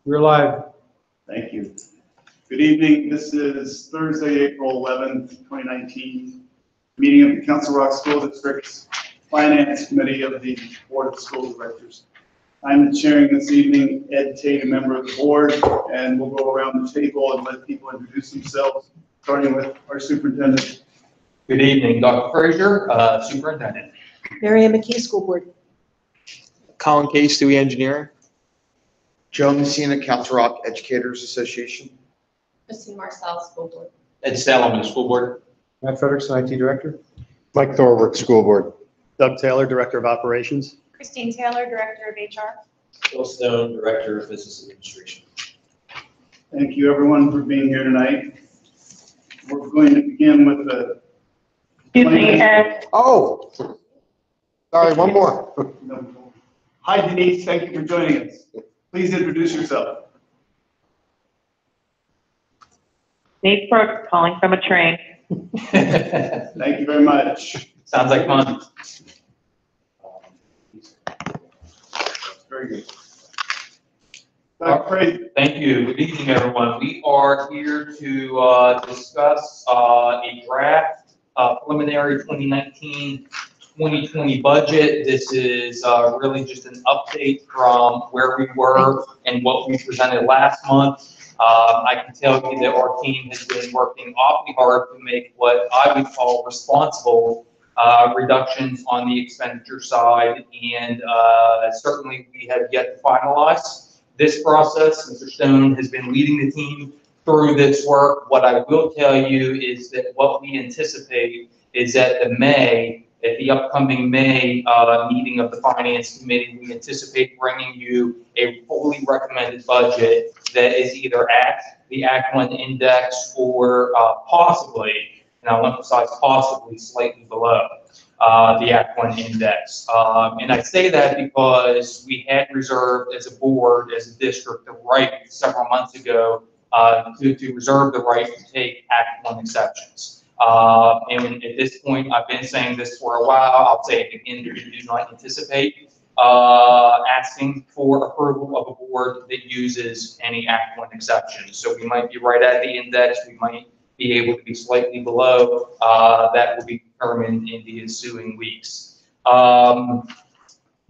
We're live. Thank you. Good evening. This is Thursday, April 11th, 2019, meeting of the Council Rock School District's Finance Committee of the Board of School Directors. I'm chairing this evening, Ed Tate, a member of the board, and we'll go around the table and let people introduce themselves, starting with our superintendent. Good evening, Dr. Frazier, Superintendent. Mary Ann McKee, School Board. Colin Case, Dewey Engineering. Joe Messina, Council Rock Educators Association. Christine Marcel, School Board. Ed Salem, the School Board. Matt Frederickson, IT Director. Mike Thorworth, School Board. Doug Taylor, Director of Operations. Christine Taylor, Director of HR. Phil Stone, Director of Business Administration. Thank you, everyone, for being here tonight. We're going to begin with the. Excuse me, Ed. Oh, sorry, one more. Hi, Denise. Thank you for joining us. Please introduce yourself. Nate Brooks, calling from a train. Thank you very much. Sounds like fun. Very good. Dr. Frazier. Thank you. Good evening, everyone. We are here to discuss a draft preliminary 2019-2020 budget. This is really just an update from where we were and what we presented last month. I can tell you that our team has been working awfully hard to make what I would call responsible reductions on the expenditure side, and certainly we have yet to finalize this process. Mr. Stone has been leading the team through this work. What I will tell you is that what we anticipate is that at the upcoming May meeting of the Finance Committee, we anticipate bringing you a fully recommended budget that is either at the Act 1 index or possibly, and I'll emphasize possibly, slightly below the Act 1 index. And I say that because we had reserved as a board, as a district, the right several months ago to reserve the right to take Act 1 exceptions. And at this point, I've been saying this for a while. I'll say it again, we do not anticipate asking for approval of a board that uses any Act 1 exceptions. So we might be right at the index. We might be able to be slightly below. That will be determined in the ensuing weeks. What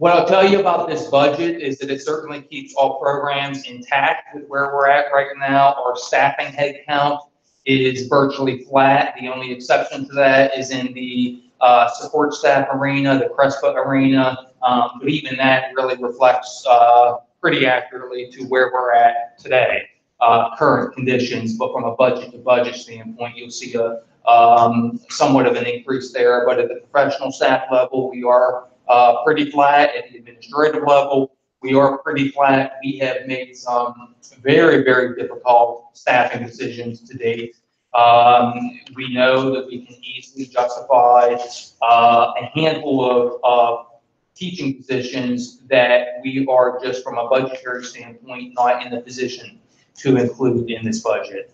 I'll tell you about this budget is that it certainly keeps all programs intact with where we're at right now. Our staffing headcount is virtually flat. The only exception to that is in the support staff arena, the Crespa arena, but even that really reflects pretty accurately to where we're at today, current conditions. But from a budget to budget standpoint, you'll see a somewhat of an increase there. But at the professional staff level, we are pretty flat. At the administrative level, we are pretty flat. We have made some very, very difficult staffing decisions to date. We know that we can easily justify a handful of teaching positions that we are just from a budgetary standpoint not in the position to include in this budget.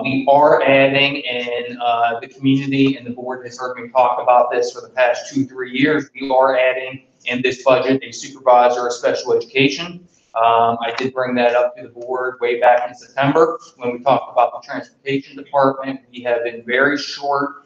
We are adding, and the community and the board has heard me talk about this for the past 2-3 years, we are adding in this budget a supervisor of special education. I did bring that up to the board way back in September when we talked about the transportation department. We have been very short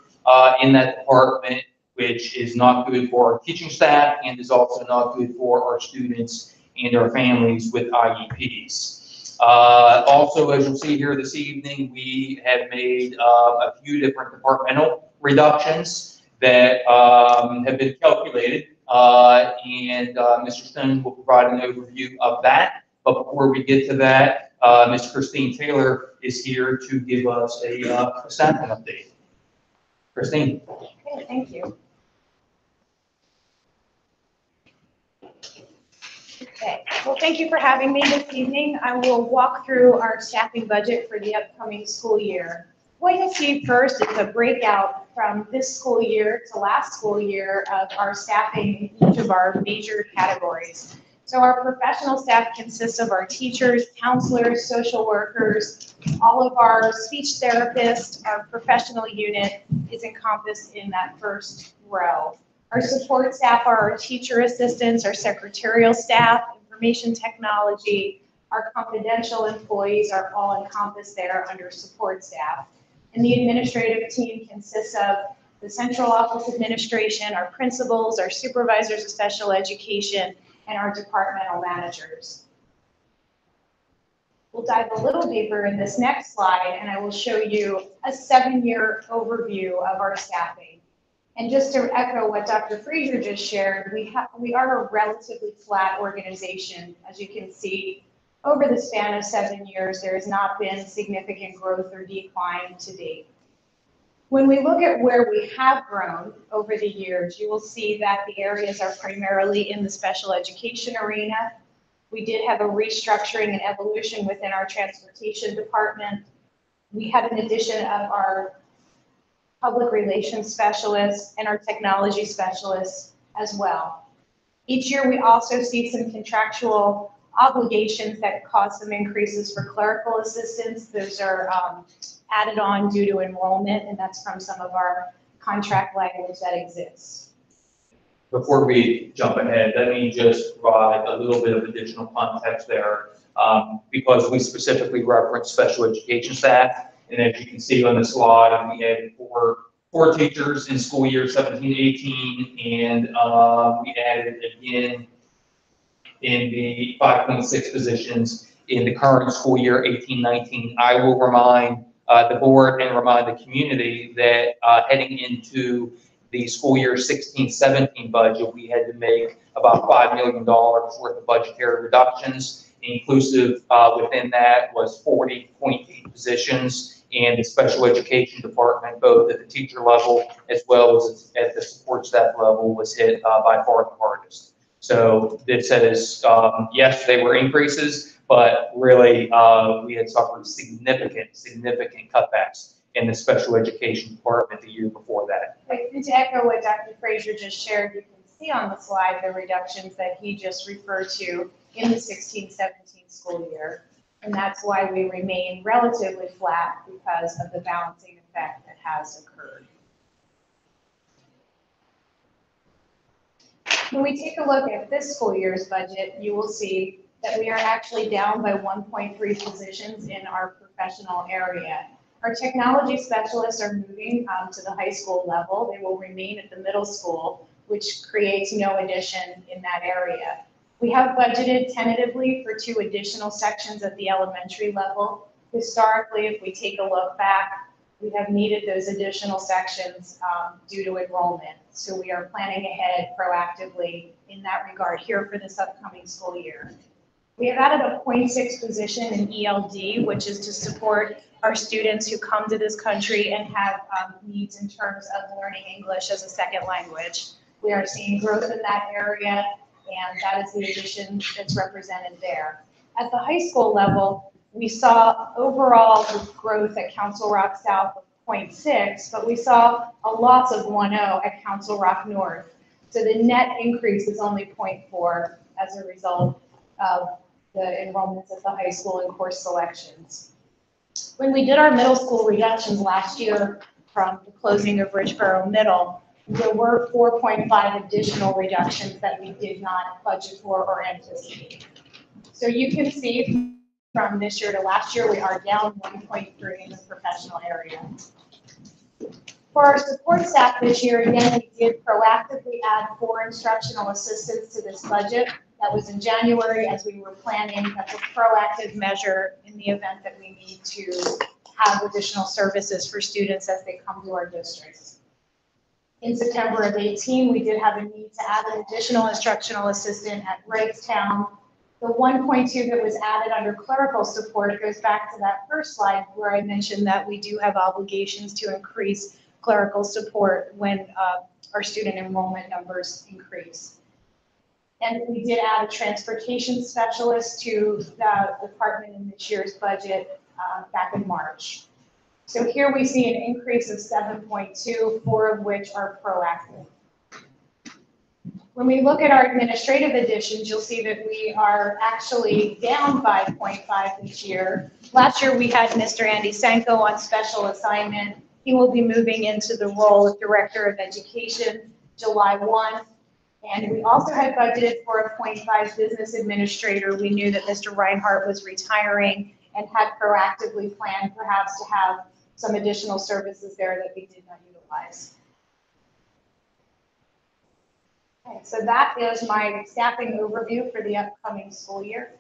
in that department, which is not good for our teaching staff and is also not good for our students and our families with IEPs. Also, as you'll see here this evening, we have made a few different departmental reductions that have been calculated. And Mr. Stone will provide an overview of that. But before we get to that, Ms. Christine Taylor is here to give us a staffing update. Christine. Okay, thank you. Okay, well, thank you for having me this evening. I will walk through our staffing budget for the upcoming school year. What you'll see first is a breakout from this school year to last school year of our staffing in each of our major categories. So our professional staff consists of our teachers, counselors, social workers, all of our speech therapists. Our professional unit is encompassed in that first row. Our support staff are our teacher assistants, our secretarial staff, information technology, Our confidential employees are all encompassed there under support staff. And the administrative team consists of the central office administration, our principals, our supervisors of special education, and our departmental managers. We'll dive a little deeper in this next slide, and I will show you a 7-year overview of our staffing. And just to echo what Dr. Frazier just shared, we are a relatively flat organization. As you can see, over the span of 7 years, there has not been significant growth or decline to date. When we look at where we have grown over the years, you will see that the areas are primarily in the special education arena. We did have a restructuring and evolution within our transportation department. We had an addition of our public relations specialists and our technology specialists as well. Each year, we also see some contractual obligations that cause some increases for clerical assistants. Those are added on due to enrollment, and that's from some of our contract language that exists. Before we jump ahead, let me just provide a little bit of additional context there, because we specifically reference special education staff. And as you can see on the slide, we added four teachers in school year 17-18, and we added again in the 5.6 positions in the current school year 18-19. I will remind the board and remind the community that heading into the school year 16-17 budget, we had to make about $5 million worth of budgetary reductions. Inclusive within that was 40.8 positions in the special education department, both at the teacher level as well as at the support staff level, was hit by far the hardest. So this says, yes, they were increases, but really we had suffered significant cutbacks in the special education department the year before that. And to echo what Dr. Frazier just shared, you can see on the slide the reductions that he just referred to in the 16-17 school year. And that's why we remain relatively flat, because of the balancing effect that has occurred. When we take a look at this school year's budget, you will see that we are actually down by 1.3 positions in our professional area. Our technology specialists are moving to the high school level. They will remain at the middle school, which creates no addition in that area. We have budgeted tentatively for 2 additional sections at the elementary level. Historically, if we take a look back, we have needed those additional sections due to enrollment. So we are planning ahead proactively in that regard here for this upcoming school year. We have added a 0.6 position in ELD, which is to support our students who come to this country and have needs in terms of learning English as a second language. We are seeing growth in that area, and that is the addition that's represented there. At the high school level, we saw overall growth at Council Rock South of 0.6, but we saw a loss of 1.0 at Council Rock North. So the net increase is only 0.4 as a result of the enrollments at the high school and course selections. When we did our middle school reductions last year from the closing of Richboro Middle, there were 4.5 additional reductions that we did not budget for or anticipate. So you can see from this year to last year, we are down 1.3 in the professional area. For our support staff this year, again, we did proactively add 4 instructional assistants to this budget. That was in January as we were planning. That's a proactive measure in the event that we need to have additional services for students as they come to our districts. In September of 18, we did have a need to add an additional instructional assistant at Wrightstown. The 1.2 that was added under clerical support goes back to that first slide where I mentioned that we do have obligations to increase clerical support when our student enrollment numbers increase. And we did add a transportation specialist to the department in this year's budget back in March. So here we see an increase of 7.2, 4 of which are proactive. When we look at our administrative additions, you'll see that we are actually down by 0.5 this year. Last year we had Mr. Andy Senko on special assignment. He will be moving into the role of Director of Education July 1. And we also had budgeted for a .5 business administrator. We knew that Mr. Reinhardt was retiring and had proactively planned perhaps to have some additional services there that we did not utilize. Okay, so that is my staffing overview for the upcoming school year.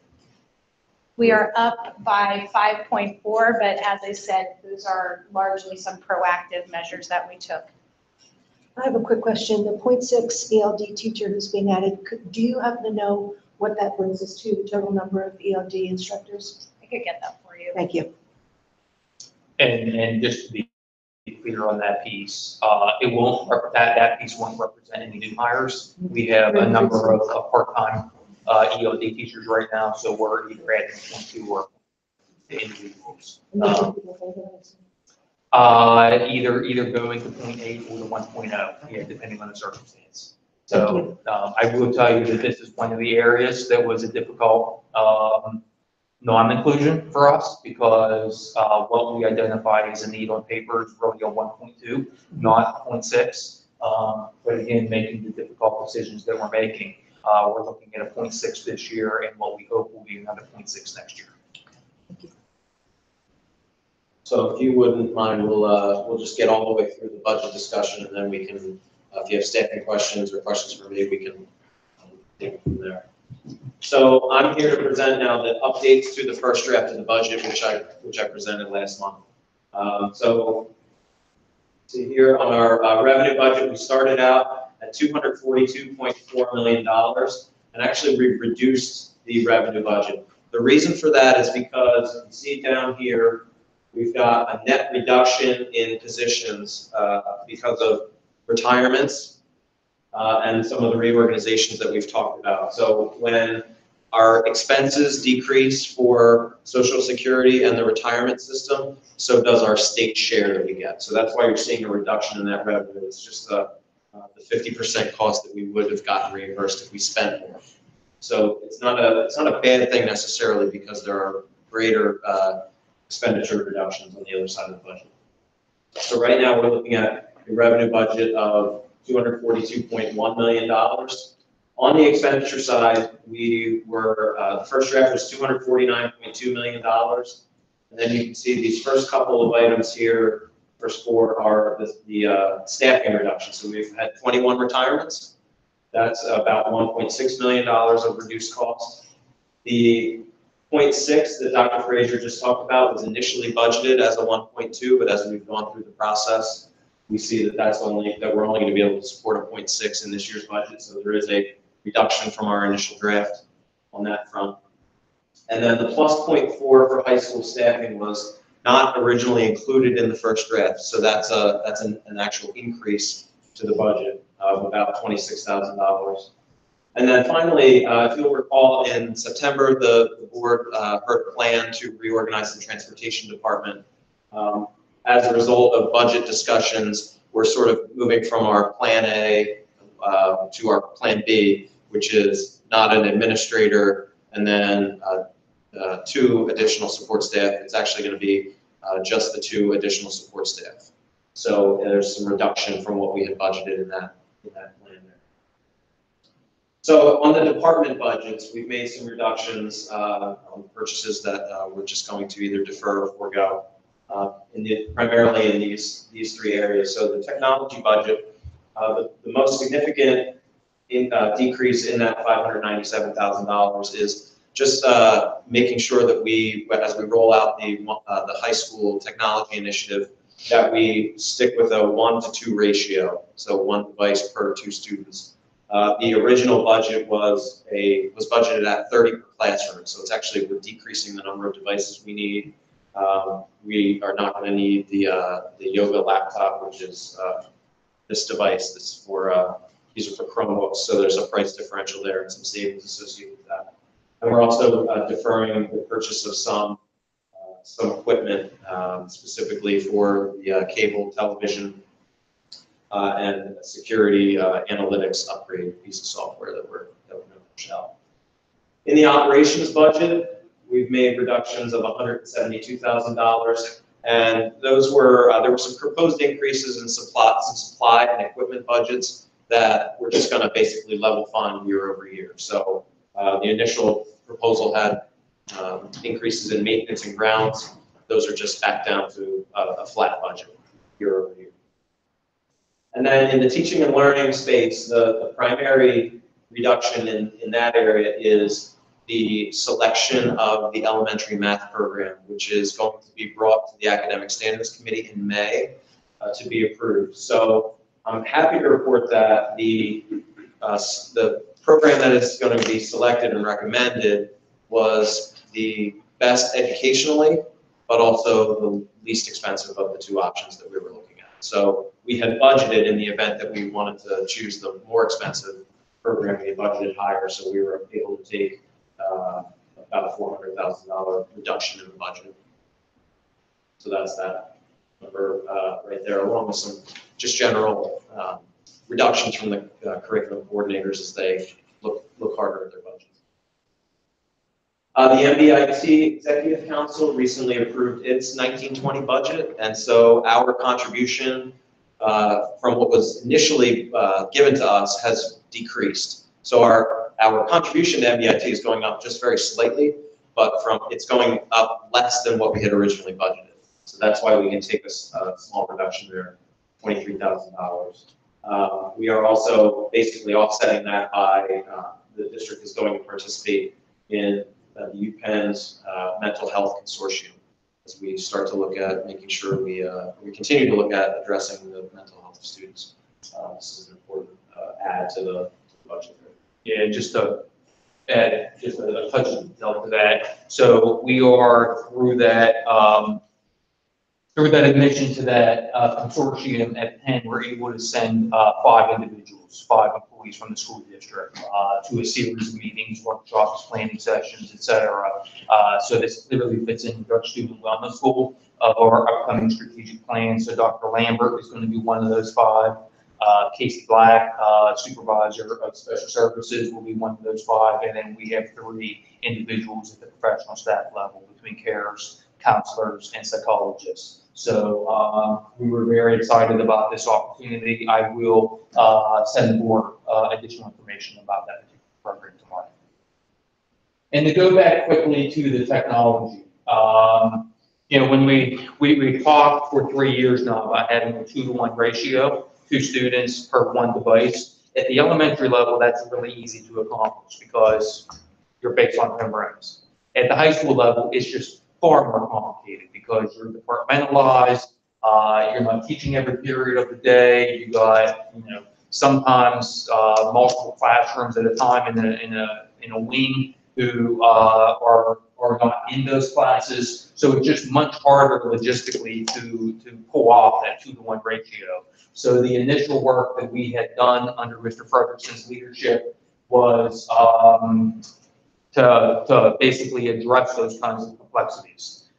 We are up by 5.4, but as I said, those are largely some proactive measures that we took. I have a quick question. The .6 ELD teacher who's being added, do you happen to know what that brings us to, the total number of ELD instructors? I could get that for you. Thank you. And just to be clear on that piece, it won't, that piece won't represent any new hires. We have a number of part-time ELD teachers right now, so we're either adding 0.2 or individuals. Either going to 0.8 or to 1.0, yeah, depending on the circumstance. So I will tell you that this is one of the areas that was a difficult non-inclusion for us because what we identified as a need on paper is really a 1.2, not 0.6. But again, making the difficult decisions that we're making, we're looking at a 0.6 this year and what we hope will be another 0.6 next year. So if you wouldn't mind, we'll just get all the way through the budget discussion and then we can, if you have staffing questions or questions for me, we can take it from there. So I'm here to present now the updates to the first draft of the budget, which I presented last month. So here on our revenue budget, we started out at $242.4 million, and actually we reduced the revenue budget. The reason for that is because you see down here, we've got a net reduction in positions because of retirements and some of the reorganizations that we've talked about. So when our expenses decrease for Social Security and the retirement system, so does our state share that we get. So that's why you're seeing a reduction in that revenue. It's just the 50% cost that we would have gotten reimbursed if we spent more. So it's not a bad thing necessarily because there are greater expenditure reductions on the other side of the budget. So right now we're looking at a revenue budget of $242.1 million. On the expenditure side, we were, the first draft was $249.2 million. And then you can see these first couple of items here, first four are the staffing reduction. So we've had 21 retirements. That's about $1.6 million of reduced cost. The 0.6 that Dr. Frazier just talked about was initially budgeted as a 1.2, but as we've gone through the process, we see that we're only going to be able to support a 0.6 in this year's budget. So there is a reduction from our initial draft on that front. And then the plus 0.4 for high school staffing was not originally included in the first draft. So that's an actual increase to the budget of about $26,000. And then finally, if you'll recall, in September, the board heard a plan to reorganize the transportation department. As a result of budget discussions, we're sort of moving from our plan A to our plan B, which is not an administrator and then 2 additional support staff. It's actually going to be just the 2 additional support staff. So there's some reduction from what we had budgeted in that plan there. So on the department budgets, we've made some reductions on purchases that we're just going to either defer or forego, primarily in these 3 areas. So the technology budget, the most significant decrease in that $597,000 is just making sure that as we roll out the high school technology initiative, that we stick with a 1-to-2 ratio, so 1 device per 2 students. The original budget was budgeted at 30 per classroom, so it's actually, we're decreasing the number of devices we need. We are not going to need the yoga laptop, which is this device. This is for these are for Chromebooks, so there's a price differential there and some savings associated with that. And we're also deferring the purchase of some equipment, specifically for the cable television and security analytics upgrade piece of software that we're going to push out. In the operations budget, we've made reductions of $172,000, and those were there were some proposed increases in supply and equipment budgets. that we're just going to basically level fund year over year. So the initial proposal had increases in maintenance and grounds. Those are just back down to a flat budget year over year. And then in the teaching and learning space, the primary reduction in that area is the selection of the elementary math program, which is going to be brought to the Academic Standards Committee in May to be approved. So I'm happy to report that the program that is going to be selected and recommended was the best educationally, but also the least expensive of the two options that we were looking at. So we had budgeted in the event that we wanted to choose the more expensive program, we had budgeted higher, so we were able to take about a $400,000 reduction in the budget. So that's that number right there, along with some just general reductions from the curriculum coordinators as they look harder at their budgets. The MBIT Executive Council recently approved its 1920 budget, and so our contribution from what was initially given to us has decreased. So our contribution to MBIT is going up just very slightly, but it's going up less than what we had originally budgeted. So that's why we can take a small reduction there, $23,000. We are also basically offsetting that by the district is going to participate in the UPenn's mental health consortium as we start to look at making sure we continue to look at addressing the mental health of students. This is an important add to the budget. Yeah, just to add just a touch of detail to that. So we are through that admission to that consortium at Penn, we're able to send 5 individuals, 5 employees from the school district to a series of meetings, workshops, planning sessions, et cetera. So this clearly fits in our student wellness goal of our upcoming strategic plan. So Dr. Lambert is going to be one of those 5. Casey Black, supervisor of special services, will be one of those 5. And then we have 3 individuals at the professional staff level between carers, counselors, and psychologists. So we were very excited about this opportunity. I will send the board additional information about that particular program tomorrow. And to go back quickly to the technology, you know, when we talked for 3 years now about having a 2-to-1 ratio, 2 students per 1 device. At the elementary level, that's really easy to accomplish because you're based on programs. At the high school level, it's just far more complicated because you're departmentalized. You're not teaching every period of the day. You got, you know, sometimes multiple classrooms at a time in a wing who are not in those classes. So it's just much harder logistically to pull off that 2-to-1 ratio. So the initial work that we had done under Mr. Frederickson's leadership was to basically address those kinds of complexities.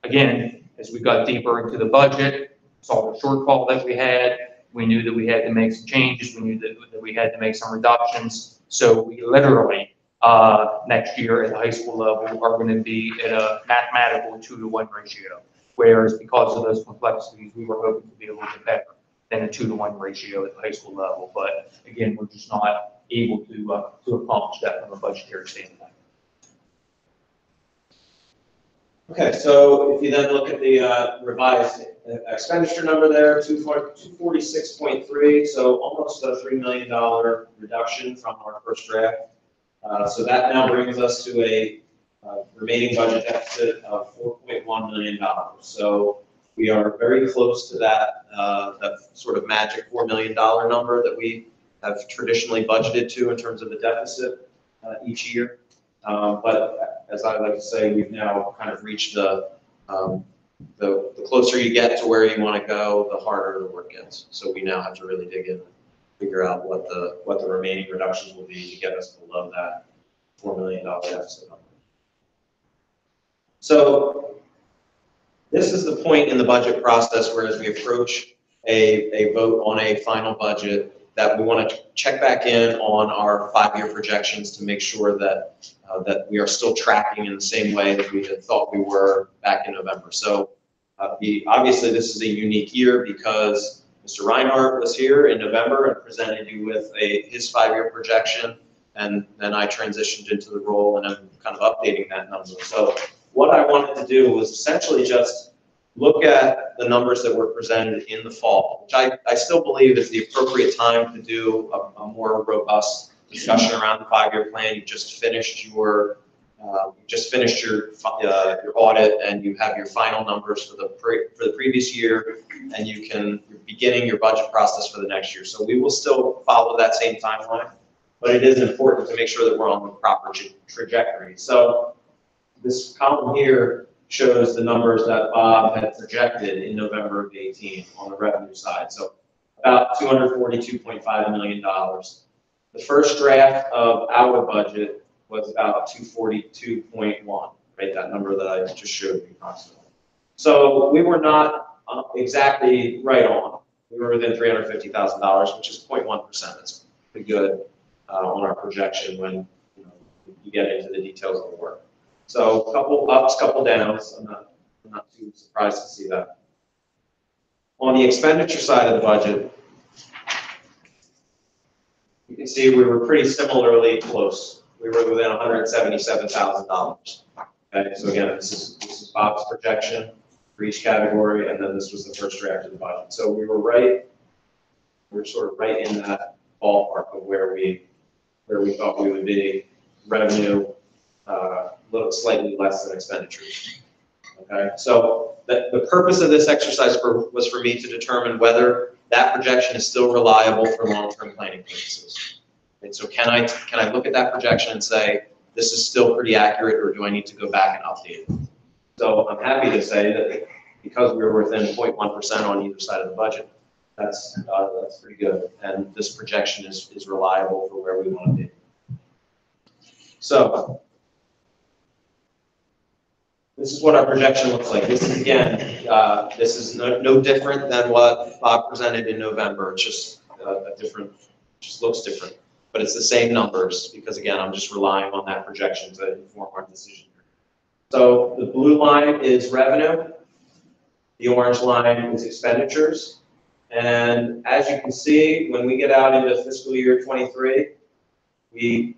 Again, as we got deeper into the budget, saw the shortfall that we had, we knew that we had to make some changes, we knew that we had to make some reductions. So we literally, next year at the high school level, are going to be at a mathematical 2-to-1 ratio. Whereas because of those complexities, we were hoping to be a little bit better than a 2-to-1 ratio at the high school level. But again, we're just not able to accomplish that from a budgetary standpoint. Okay, so if you then look at the revised expenditure number there, 246.3, so almost a $3 million reduction from our first draft. So that now brings us to a remaining budget deficit of $4.1 million. So we are very close to that sort of magic $4 million number that we have traditionally budgeted to in terms of the deficit each year. But as I like to say, we've now kind of reached the closer you get to where you want to go, the harder the work gets. So we now have to really dig in and figure out what the remaining reductions will be to get us below that $4 million deficit number. So this is the point in the budget process where, as we approach a vote on a final budget, that we want to check back in on our 5-year projections to make sure that that we are still tracking in the same way that we had thought we were back in November. So obviously this is a unique year because Mr. Reinhardt was here in November and presented you with his 5-year projection, and then I transitioned into the role and I'm kind of updating that number. So what I wanted to do was essentially just look at the numbers that were presented in the fall, which I still believe is the appropriate time to do a more robust discussion around the 5-year plan. You just finished your audit, and you have your final numbers for the previous year, and you're beginning your budget process for the next year. So we will still follow that same timeline, but it is important to make sure that we're on the proper trajectory. So this column here shows the numbers that Bob had projected in November of 18 on the revenue side. So about $242.5 million. The first draft of our budget was about 242.1, right? That number that I just showed you approximately. So we were not exactly right on. We were within $350,000, which is 0.1%. That's pretty good on our projection when you get into the details of the work. So a couple ups, couple downs. I'm not too surprised to see that. On the expenditure side of the budget, you can see we were pretty similarly close. We were within $177,000. Okay, so again, this is Bob's projection for each category, and then this was the first draft of the budget. So we were sort of right in that ballpark of where we thought we would be. Revenue, little slightly less than expenditures. Okay, so the purpose of this exercise was for me to determine whether that projection is still reliable for long-term planning purposes. And so can I look at that projection and say, this is still pretty accurate, or do I need to go back and update it? So I'm happy to say that because we were within 0.1% on either side of the budget, that's pretty good. And this projection is reliable for where we want to be. So this is what our projection looks like. This is, again, this is no different than what Bob presented in November. It's just just looks different. But it's the same numbers because, again, I'm just relying on that projection to inform our decision. So the blue line is revenue. The orange line is expenditures. And as you can see, when we get out into fiscal year 23,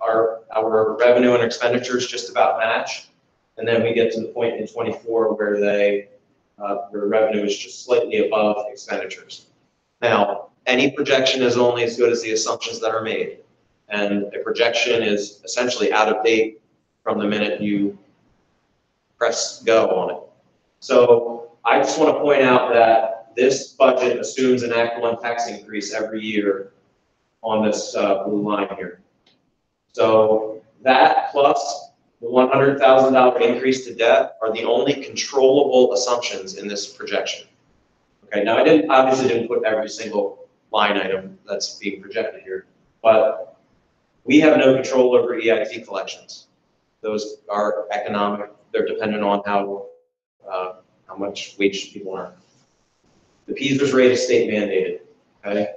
our revenue and expenditures just about match. And then we get to the point in 24 where where revenue is just slightly above expenditures. Now, any projection is only as good as the assumptions that are made. And a projection is essentially out of date from the minute you press go on it. So I just want to point out that this budget assumes an Act 1 tax increase every year on this blue line here. So that plus the $100,000 increase to debt are the only controllable assumptions in this projection. Okay, now I obviously didn't put every single line item that's being projected here, but we have no control over EIT collections. Those are economic. They're dependent on how much wage people earn. The PSERS rate is state mandated. Okay,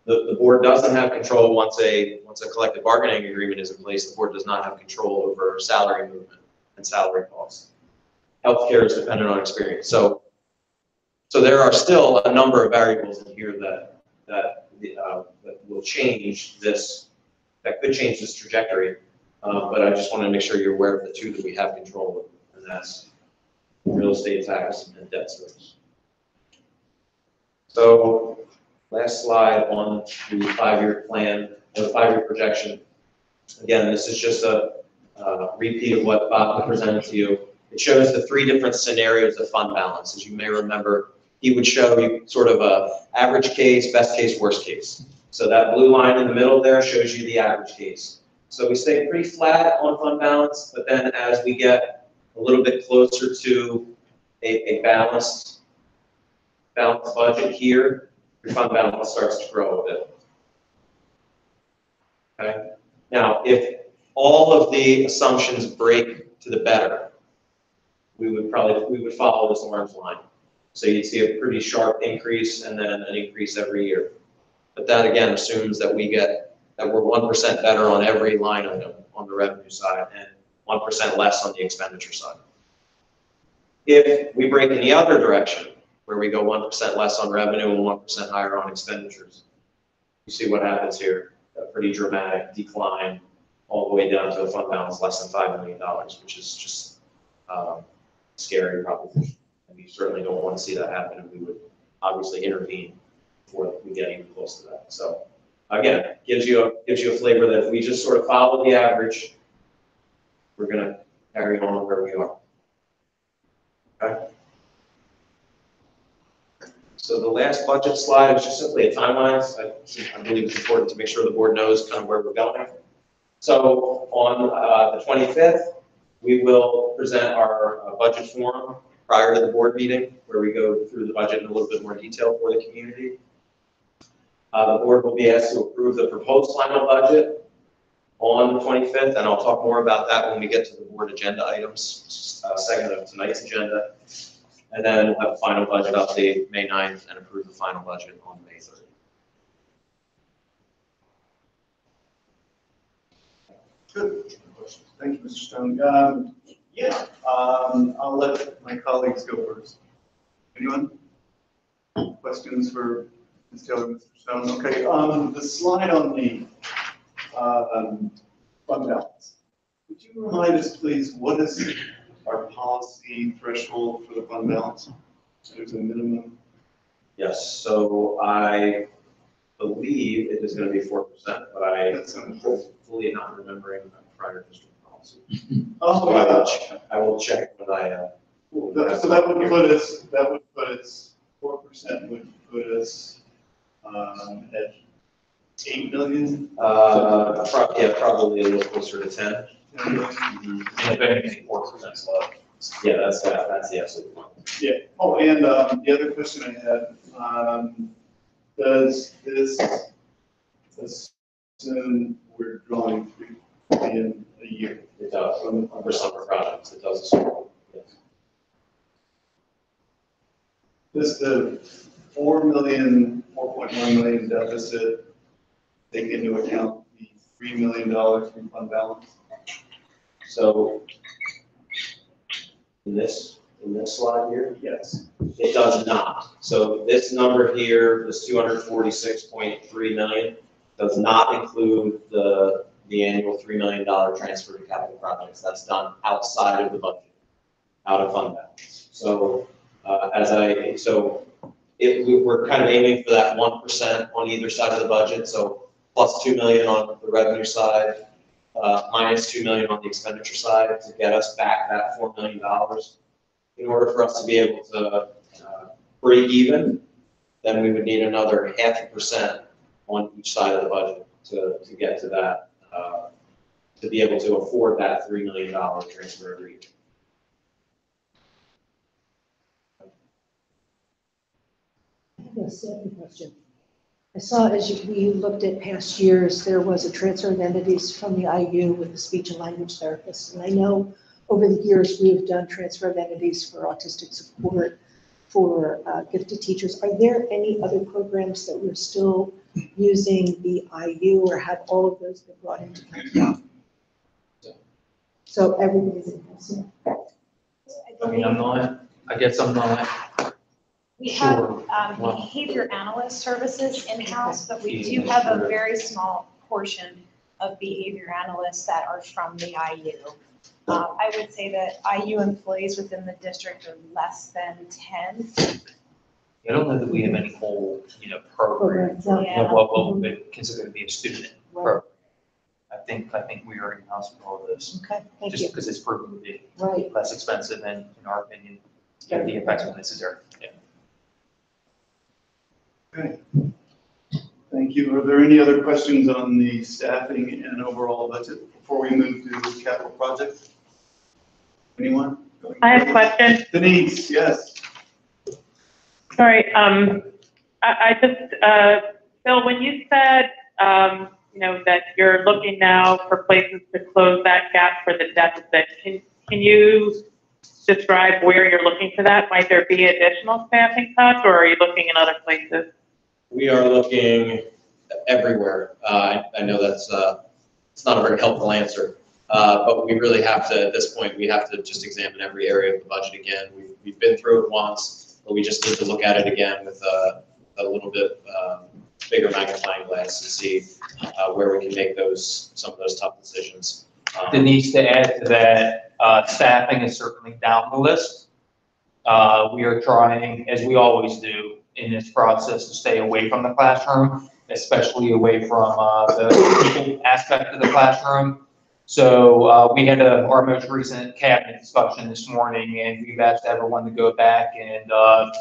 the board doesn't have control once a collective bargaining agreement is in place. The board does not have control over salary movement and salary costs. Healthcare is dependent on experience. So there are still a number of variables in here that will change this. That could change this trajectory, but I just want to make sure you're aware of the two that we have control of, and that's real estate tax and debt service. So last slide on the 5-year plan, or the 5-year projection. Again, this is just a repeat of what Bob presented to you. It shows the 3 different scenarios of fund balance. As you may remember, he would show you sort of a average case, best case, worst case. So that blue line in the middle there shows you the average case. So we stay pretty flat on fund balance, but then as we get a little bit closer to a balanced budget here, your fund balance starts to grow a bit. Okay. Now, if all of the assumptions break to the better, we would follow this orange line. So you'd see a pretty sharp increase and then an increase every year. But that again assumes that we're 1% better on every line item on the revenue side and 1% less on the expenditure side. If we break in the other direction, where we go 1% less on revenue and 1% higher on expenditures. You see what happens here, a pretty dramatic decline all the way down to a fund balance less than $5 million, which is just scary proposition. And we certainly don't want to see that happen, and we would obviously intervene before we get even close to that. So again, gives you a flavor that if we just sort of follow the average, we're going to carry on where we are. Okay. So the last budget slide is just simply a timeline. I believe it's important to make sure the board knows kind of where we're going. So on the 25th, we will present our budget forum prior to the board meeting, where we go through the budget in a little bit more detail for the community. The board will be asked to approve the proposed final budget on the 25th, and I'll talk more about that when we get to the board agenda items, segment of tonight's agenda. And then we'll have a final budget update May 9th and approve the final budget on May 3rd. Good. Thank you, Mr. Stone. I'll let my colleagues go first. Anyone? Questions for Ms. Taylor, Mr. Stone? Okay, the slide on the fund balance. Would you remind us, please, what is our policy threshold for the fund balance? There's a minimum. Yes, so I believe it is going to be 4%, but I'm hopefully not remembering prior district policy. Oh, So I will check when I. So that would put us. 4% would put us at 8 million. Probably a little closer to 10. 10 million. And if anything, 4% low. Yeah, that's the absolute one. Yeah. Oh, and the other question I had, does this assume we're drawing 3 million a year? It does, for summer projects, it does assume, yes. Does the 4.1 million deficit take into account the $3 million from fund balance? So in this slide here, Yes. it does not. So this number here, this 246.3 million, does not include the annual $3 million transfer to capital projects. That's done outside of the budget, out of fund balance. So we're kind of aiming for that 1% on either side of the budget. So plus 2 million on the revenue side, minus 2 million on the expenditure side to get us back that $4 million. In order for us to be able to break even, then we would need another 0.5% on each side of the budget to get to that, to be able to afford that $3 million transfer every year. I have a second question. I saw as we looked at past years, there was a transfer of entities from the IU with the speech and language therapists. And I know over the years, we've done transfer of entities for autistic support, for gifted teachers. Are there any other programs that we're still using the IU, or have all of those been brought into count? So everybody's in council. I guess I'm not. We have Sure. Wow. behavior analyst services in-house, but we do have a very small portion of behavior analysts that are from the IU. I would say that IU employees within the district are less than 10. I don't know that we have any whole, program, Yeah. what we would consider to be a student program. I think we are in-house with all of this, Okay, thank just you. because it's proven to be Right. less expensive and, in our opinion, the effectiveness is there. Yeah. Okay. Thank you. Are there any other questions on the staffing and overall budget before we move to capital projects? Anyone? I have a question. Denise, yes. Sorry, I just, Phil, when you said, that you're looking now for places to close that gap for the deficit, can you describe where you're looking for that? Might there be additional staffing cuts, or are you looking in other places? We are looking everywhere. I know that's it's not a very helpful answer, but we really have to, at this point, we have to just examine every area of the budget again. We've been through it once. but we just need to look at it again with a little bit bigger magnifying glass and see where we can make some of those tough decisions. Denise, to add to that, staffing is certainly down the list. We are trying, as we always do in this process, to stay away from the classroom, especially away from the people aspect of the classroom. So we had our most recent cabinet discussion this morning, and we've asked everyone to go back and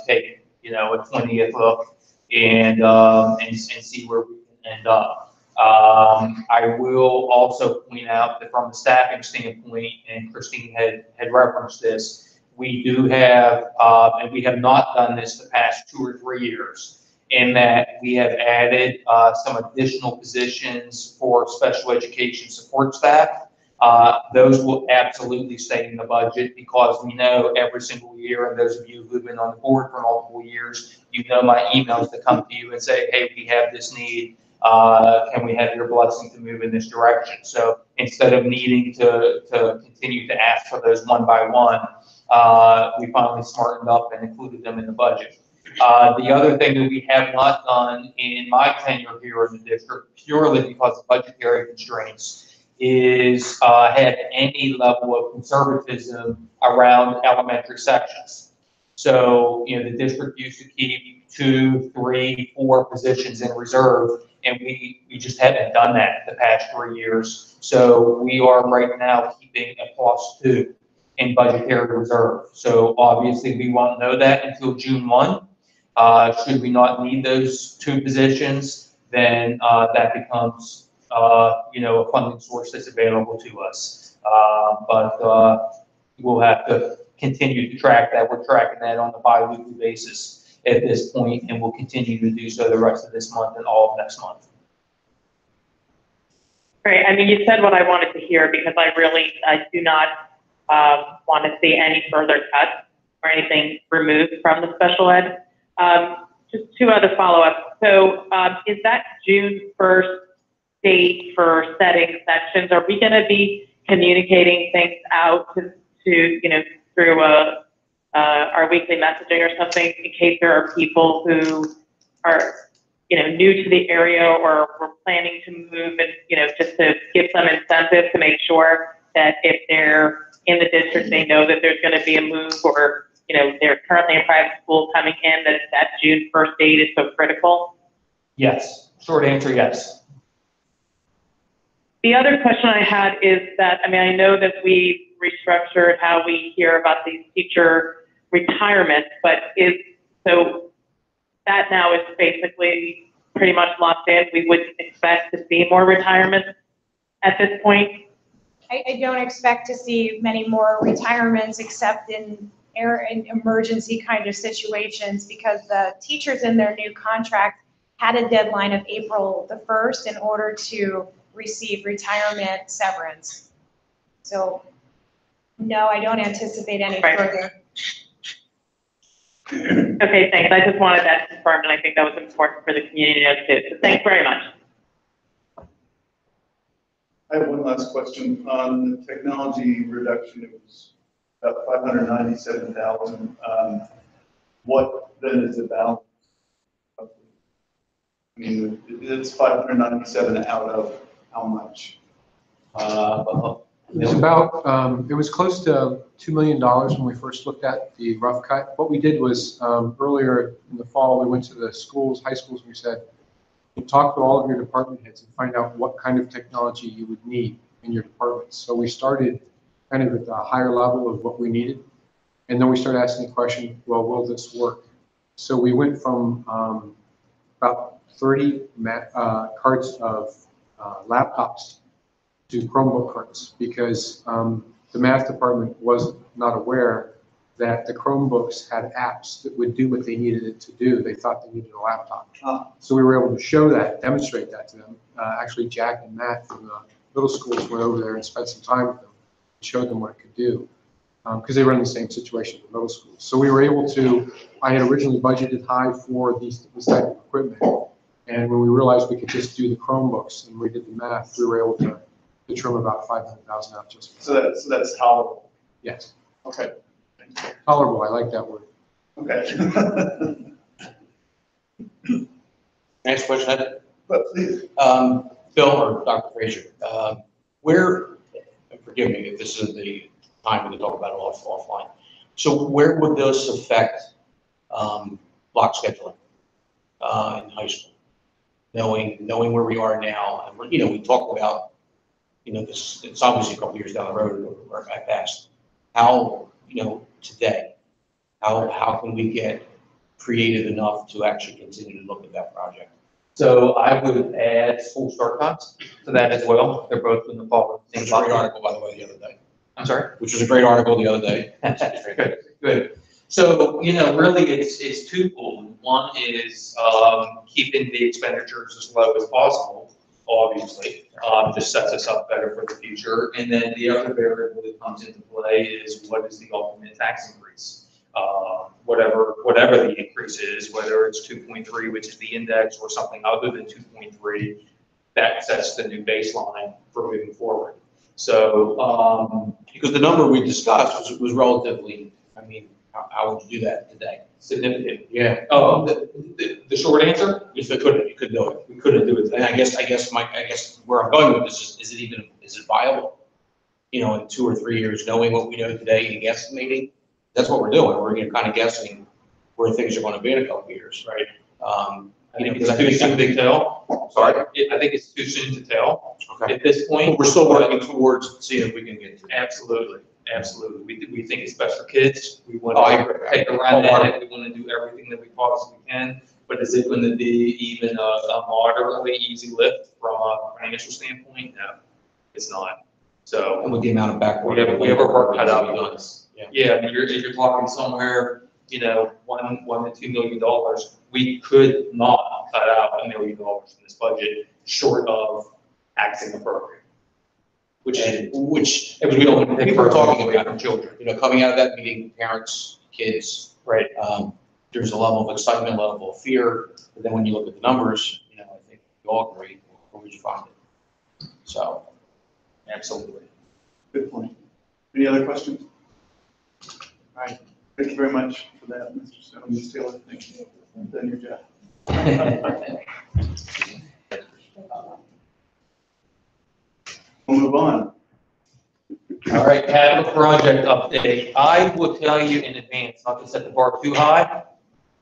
take, a 20th look and see where we can end up. I will also point out that from a staffing standpoint, and Christine had referenced this, we do have, and we have not done this the past 2 or 3 years, in that we have added some additional positions for special education support staff. Those will absolutely stay in the budget because we know every single year, and those of you who've been on the board for multiple years, you know my emails that come to you and say, hey, we have this need. Can we have your blessing to move in this direction? So instead of needing to continue to ask for those one by one, we finally smartened up and included them in the budget. The other thing that we have not done in my tenure here in the district, purely because of budgetary constraints, is had any level of conservatism around elementary sections. So, the district used to keep 2, 3, 4 positions in reserve, and we just haven't done that the past 3 years. So we are right now keeping a +2 in budgetary reserve. So obviously we won't know that until June 1. Should we not need those 2 positions, then that becomes a funding source that's available to us. But we'll have to continue to track that. We're tracking that on a bi-weekly basis at this point, and we'll continue to do so the rest of this month and all of next month. Great. I mean, you said what I wanted to hear because I do not want to see any further cuts or anything removed from the special ed. Just 2 other follow-ups. So is that June 1st date for setting sections? Are we going to be communicating things out to through our weekly messaging or something in case there are people who are new to the area or we're planning to move and just to give some incentive to make sure that if they're in the district, they know that there's going to be a move, or they're currently in private school coming in, that June 1st date is so critical? Yes. Short answer, yes. The other question I had is that, I know that we restructured how we hear about these teacher retirements, but so that now is basically pretty much locked in. We wouldn't expect to see more retirements at this point. I don't expect to see many more retirements except in emergency kind of situations, because the teachers in their new contract had a deadline of April the 1st in order to receive retirement severance. So no, I don't anticipate any further. Okay, thanks. I just wanted that confirmed, and I think that was important for the community to know too. So thanks very much. I have one last question on the technology reduction. It was about 597,000. What then is the balance? I mean, it's 597 out of how much? It was about, it was close to $2 million when we first looked at the rough cut. What we did was, earlier in the fall, we went to the schools, high schools, and we said, talk to all of your department heads and find out what kind of technology you would need in your departments. So we started kind of at the higher level of what we needed. And then we started asking the question, well, will this work? So we went from about 30 carts of laptops to Chromebook carts, because the math department was not aware that the Chromebooks had apps that would do what they needed it to do. They thought they needed a laptop. So we were able to show that, demonstrate that to them. Actually, Jack and Matt from the middle schools went over there and spent some time with them and showed them what it could do, because they were in the same situation with middle schools. So we were able to, I had originally budgeted high for this type of equipment. And when we realized we could just do the Chromebooks and we did the math, we were able to trim about 500,000 out just for that. So that's tolerable. Yes. Okay. Tolerable, I like that word. Okay. Next question, But please, Bill or Dr. Frazier, where, and forgive me if this is the time to talk about it offline. So where would this affect block scheduling in high school? Knowing where we are now, and we talk about, this, it's obviously a couple years down the road or at best. How, today, how can we get creative enough to actually continue to look at that project? So I would add school start times to that as well. They're both in the fall. Which was a great article, by the way, the other day. I'm sorry? Which was a great article the other day. Good. So, really it's twofold. One is, keeping the expenditures as low as possible, obviously, just sets us up better for the future. And then the other variable that comes into play is what is the ultimate tax increase? Whatever the increase is, whether it's 2.3, which is the index, or something other than 2.3, that sets the new baseline for moving forward. So, because the number we discussed was relatively, how would you do that today? significant. Yeah. Oh, the short answer? If we couldn't, you could do it. We couldn't do it And today. I guess where I'm going with this is it viable? In 2 or 3 years, knowing what we know today and guesstimating, that's what we're doing. We're kind of guessing where things are going to be in a couple of years. Right. I think It's too soon to tell. Sorry? I think it's too soon to tell Okay. at this point. But we're still working towards seeing if we can get to that. Absolutely. We think it's best for kids. We want Oh, I to agree. take a run at it. We want to do everything that we possibly can. But is it going to be even a moderately easy lift from a financial standpoint? No, it's not. So, And with the amount of back work. we have our work cut out we've for done. us. Yeah, you're talking somewhere, $1 to $2 million. We could not cut out $1 million in this budget short of axing the program. Which And we don't want to take people are talking programs away about, from children. coming out of that meeting, parents, kids, Right. there's a level of excitement, a level of fear, but then when you look at the numbers, I think we all agree, where would you find it? So, Absolutely. good point. Any other questions? All right, thank you very much for that, Mr. Stone, Ms. Taylor, thank you. Done your job. We'll move on. All right, capital project update. I will tell you in advance, not to set the bar too high,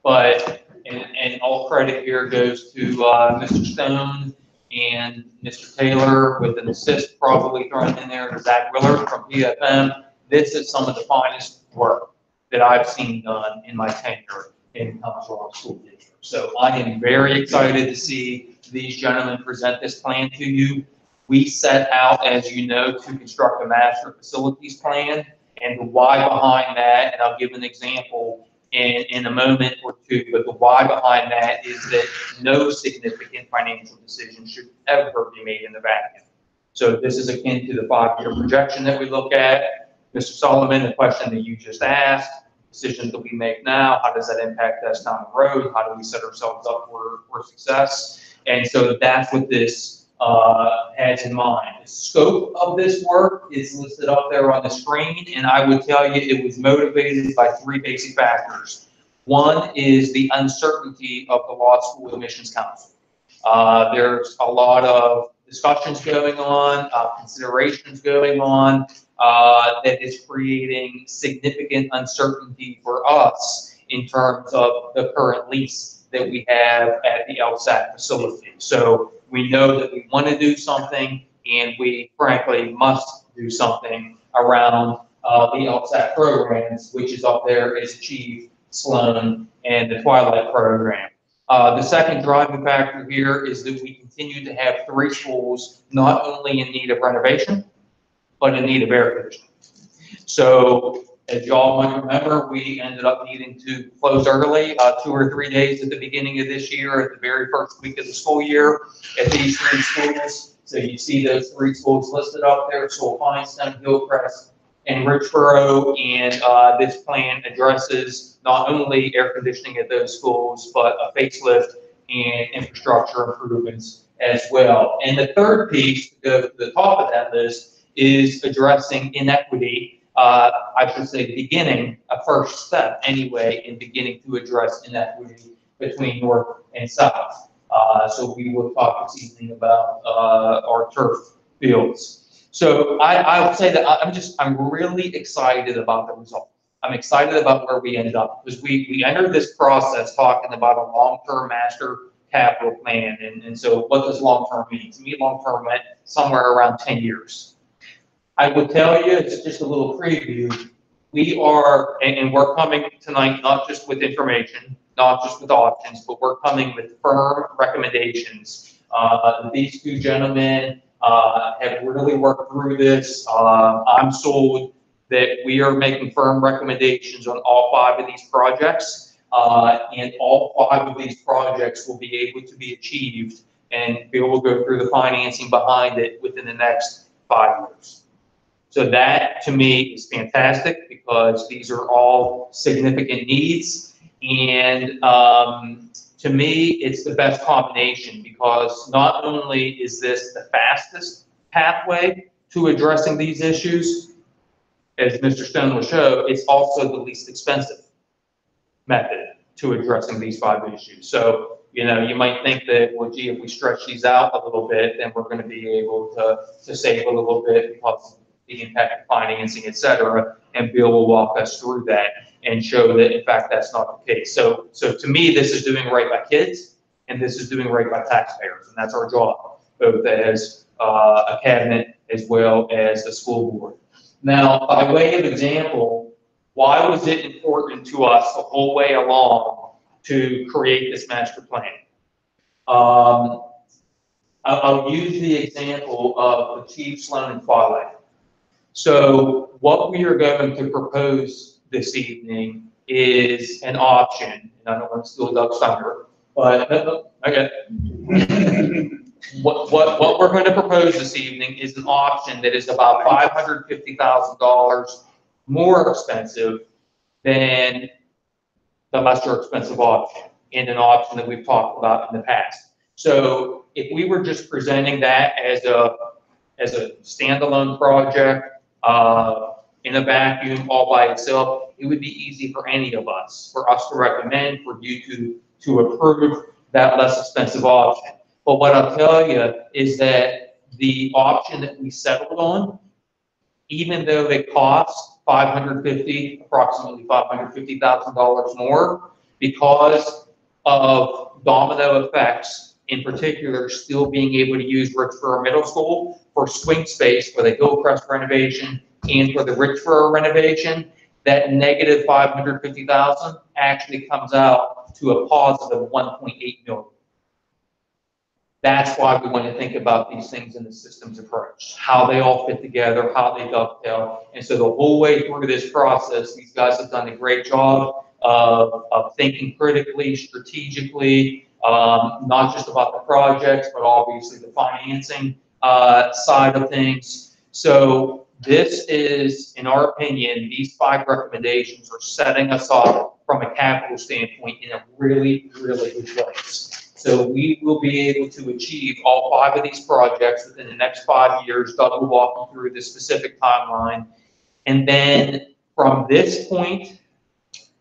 but, and all credit here goes to Mr. Stone and Mr. Taylor, with an assist probably thrown in there to Zach Willard from PFM. This is some of the finest work that I've seen done in my tenure in Thomas Rock School District. So I am very excited to see these gentlemen present this plan to you. We set out, as you know, to construct a master facilities plan, and the why behind that, and I'll give an example in a moment or two, but the why behind that is that no significant financial decision should ever be made in the vacuum. So this is akin to the 5-year projection that we look at. Mr. Solomon, the question that you just asked, decisions that we make now, how does that impact us down the road? How do we set ourselves up for success? And so that's what this has in mind. The scope of this work is listed up there on the screen, and I would tell you it was motivated by 3 basic factors. One is the uncertainty of the Law School Admissions Council. There's a lot of discussions going on, considerations going on, that is creating significant uncertainty for us in terms of the current lease that we have at the LSAC facility. So we know that we want to do something, and we frankly must do something around the LSAC programs, which is up there is Achieve, Sloan, and the Twilight program. The second driving factor here is that we continue to have 3 schools not only in need of renovation, but in need of air conditioning. So as y'all might remember, we ended up needing to close early, 2 or 3 days at the beginning of this year, at the very first week of the school year, at these 3 schools. So you see those 3 schools listed up there: Sewell Finestone, Hillcrest, and Richboro. And this plan addresses not only air conditioning at those schools, but a facelift and infrastructure improvements as well. And the third piece, to go to the top of that list, is addressing inequity I should say, beginning, a first step anyway, in beginning to address inequity between north and south. So we will talk this evening about our turf fields. So I would say that I'm really excited about the result. I'm excited about where we ended up, because we entered this process talking about a long-term master capital plan. And so what does long-term mean? To me, long-term meant somewhere around 10 years. I would tell you, it's just a little preview. We are, and we're coming tonight, not just with information, not just with options, but we're coming with firm recommendations. These two gentlemen have really worked through this. I'm sold that we are making firm recommendations on all 5 of these projects, and all 5 of these projects will be able to be achieved, and we will go through the financing behind it within the next 5 years. So that, to me, is fantastic, because these are all significant needs. And to me, it's the best combination, because not only is this the fastest pathway to addressing these issues, as Mr. Stone will show, it's also the least expensive method to addressing these 5 issues. So, you know, you might think that, well, gee, if we stretch these out a little bit, then we're going to be able to save a little bit because of the impact of financing, et cetera. And Bill will walk us through that and show that, in fact, that's not the case. So to me, this is doing right by kids, and this is doing right by taxpayers, and that's our job, both as a cabinet as well as the school board. Now, by way of example, why was it important to us the whole way along to create this master plan? I'll use the example of the Chief, Sloan, and Twilight. So what we are going to propose this evening is an option, and I don't want to steal Doug's thunder, but okay. What we're going to propose this evening is an option that is about $550,000 more expensive than the lesser expensive option, and an option that we've talked about in the past. So if we were just presenting that as a standalone project in a vacuum all by itself, it would be easy for any of us, for us to recommend, for you to approve that less expensive option. But what I'll tell you is that the option that we settled on, even though it costs approximately $550,000 more, because of domino effects, in particular, still being able to use Richboro Middle School for swing space for the Hillcrest renovation and for the Richboro renovation, that negative $550,000 actually comes out to a positive $1.8 million. That's why we want to think about these things in the systems approach, how they all fit together, how they dovetail. And so the whole way through this process, these guys have done a great job of thinking critically, strategically, not just about the projects, but obviously the financing side of things. So this is, in our opinion, these 5 recommendations are setting us up from a capital standpoint in a really, really good place. So we will be able to achieve all 5 of these projects within the next 5 years. Doug will walk you through the specific timeline. And then from this point